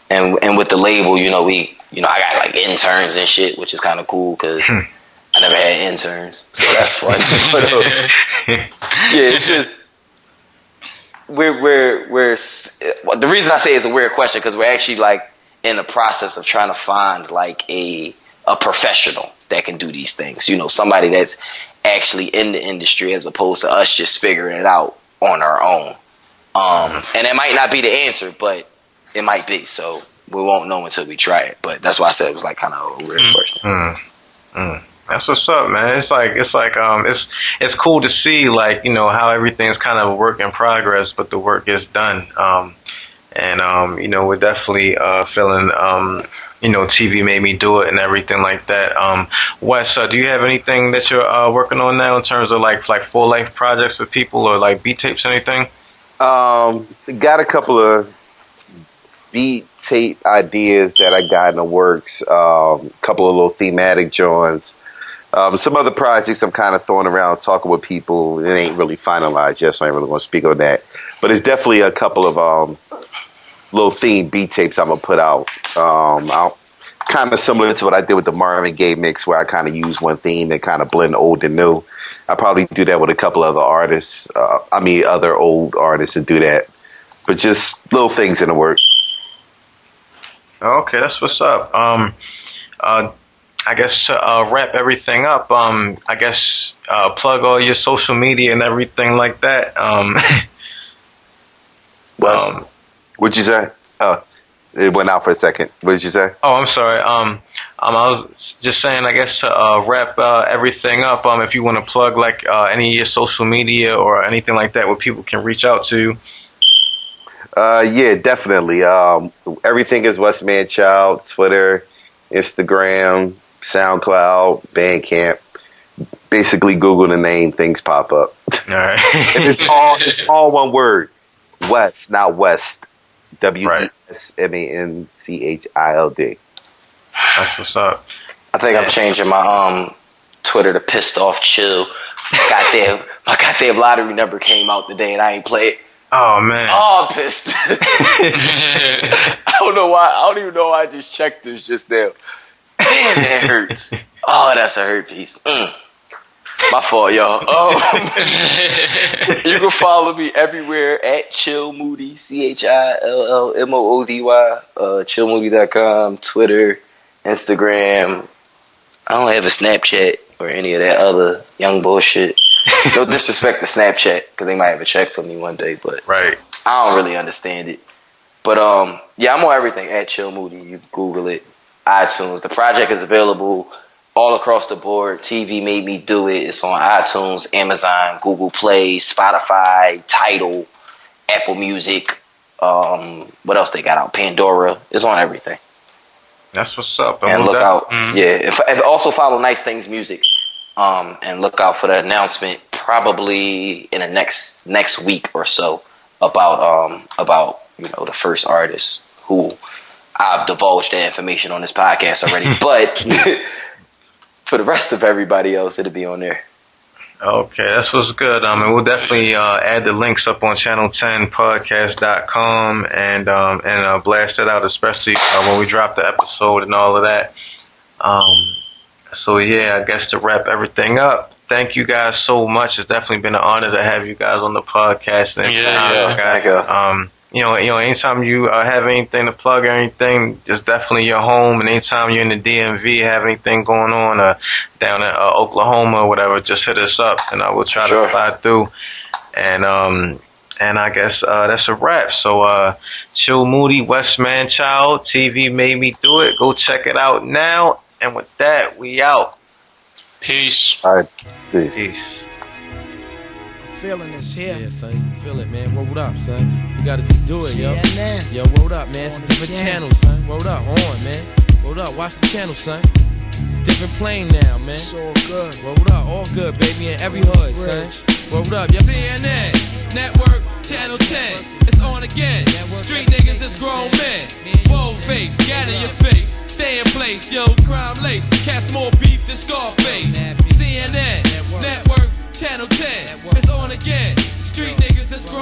And with the label, I got like interns and shit, which is kind of cool because I never had interns, so that's fun. But, it's just we're the reason I say it's a weird question because we're actually like in the process of trying to find like a professional that can do these things. Somebody that's actually in the industry as opposed to us just figuring it out on our own. And it might not be the answer, but it might be. So we won't know until we try it. But that's why I said it was like kind of a weird question.
That's what's up, man. It's cool to see like how everything's kind of a work in progress, but the work is done. We're definitely feeling TV made me do it and everything like that. Wes, do you have anything that you're working on now in terms of like full life projects with people or like beat tapes or anything?
Got a couple of beat tape ideas that I got in the works. A couple of little thematic joints. Some other projects I'm kind of throwing around, talking with people. It ain't really finalized yet, so I ain't really going to speak on that. But it's definitely a couple of little theme beat tapes I'm going to put out. Kind of similar to what I did with the Marvin Gaye mix, where I kind of use one theme and kind of blend old and new. I probably do that with a couple other artists. Other old artists and do that. But just little things in the work.
Okay, that's what's up. I guess to wrap everything up, I guess plug all your social media and everything like that.
What'd you say? It went out for a second. What did you say?
Oh, I'm sorry. I was just saying, I guess to wrap everything up, if you want to plug like any of your social media or anything like that where people can reach out to you.
Yeah, definitely. Everything is Wes Manchild, Twitter, Instagram, SoundCloud, Bandcamp. Basically, Google the name, things pop up.
All right.
And it's all one word. Wes, not West. WESMANCHILD.
That's what's up.
I think I'm changing my Twitter to Pissed Off Chill. My goddamn lottery number came out today and I ain't played.
Oh man.
Oh, I'm pissed. I don't know why. I don't even know why I just checked this just now. Damn, that hurts. Oh, that's a hurt piece. My fault, y'all. You can follow me everywhere at Chill Moody, ChillMoody, chillmoody.com, Twitter, Instagram. I don't have a Snapchat or any of that other young bullshit. No disrespect to Snapchat, because they might have a check for me one day, but
Right.
I don't really understand it. But yeah, I'm on everything at Chill Moody. You can Google it, iTunes. The project is available all across the board. TV made me do it. It's on iTunes, Amazon, Google Play, Spotify, Tidal, Apple Music. What else they got out? Pandora. It's on everything.
That's what's up.
And look out. Yeah. If also follow Nice Things Music. And look out for the announcement probably in the next week or so about the first artist who I've divulged that information on this podcast already. But for the rest of everybody else, it'll be on there.
Okay, that's what's good. And we'll definitely add the links up on channel10podcast.com and blast it out, especially when we drop the episode and all of that. So yeah, I guess to wrap everything up, thank you guys so much. It's definitely been an honor to have you guys on the podcast. And
Thank you.
Anytime you have anything to plug or anything, just definitely your home. And anytime you're in the DMV, have anything going on down in Oklahoma or whatever, just hit us up and I will try to fly through. And I guess that's a wrap. So Chill Moody Wes Manchild, TV made me do it. Go check it out now. And with that, we out.
Peace.
All right. Peace.
Feeling is here.
Yeah, son, you feel it, man. Word up, son. You gotta just do it, yo. Yo, word up, man. It's a different channel, son. Word up, on, man. Word up, watch the channel, son. Different plane now, man.
It's all good.
Word up, all good, baby, in every hood, son. Word up, yo.
CNN, Network, Channel 10. It's on again. Street niggas, it's grown men. Bold face, gat in your face. Stay in place, yo, crime lace. Cats more beef than Scarface. CNN, Network, Channel 10. It's on again. Street niggas, that's grown.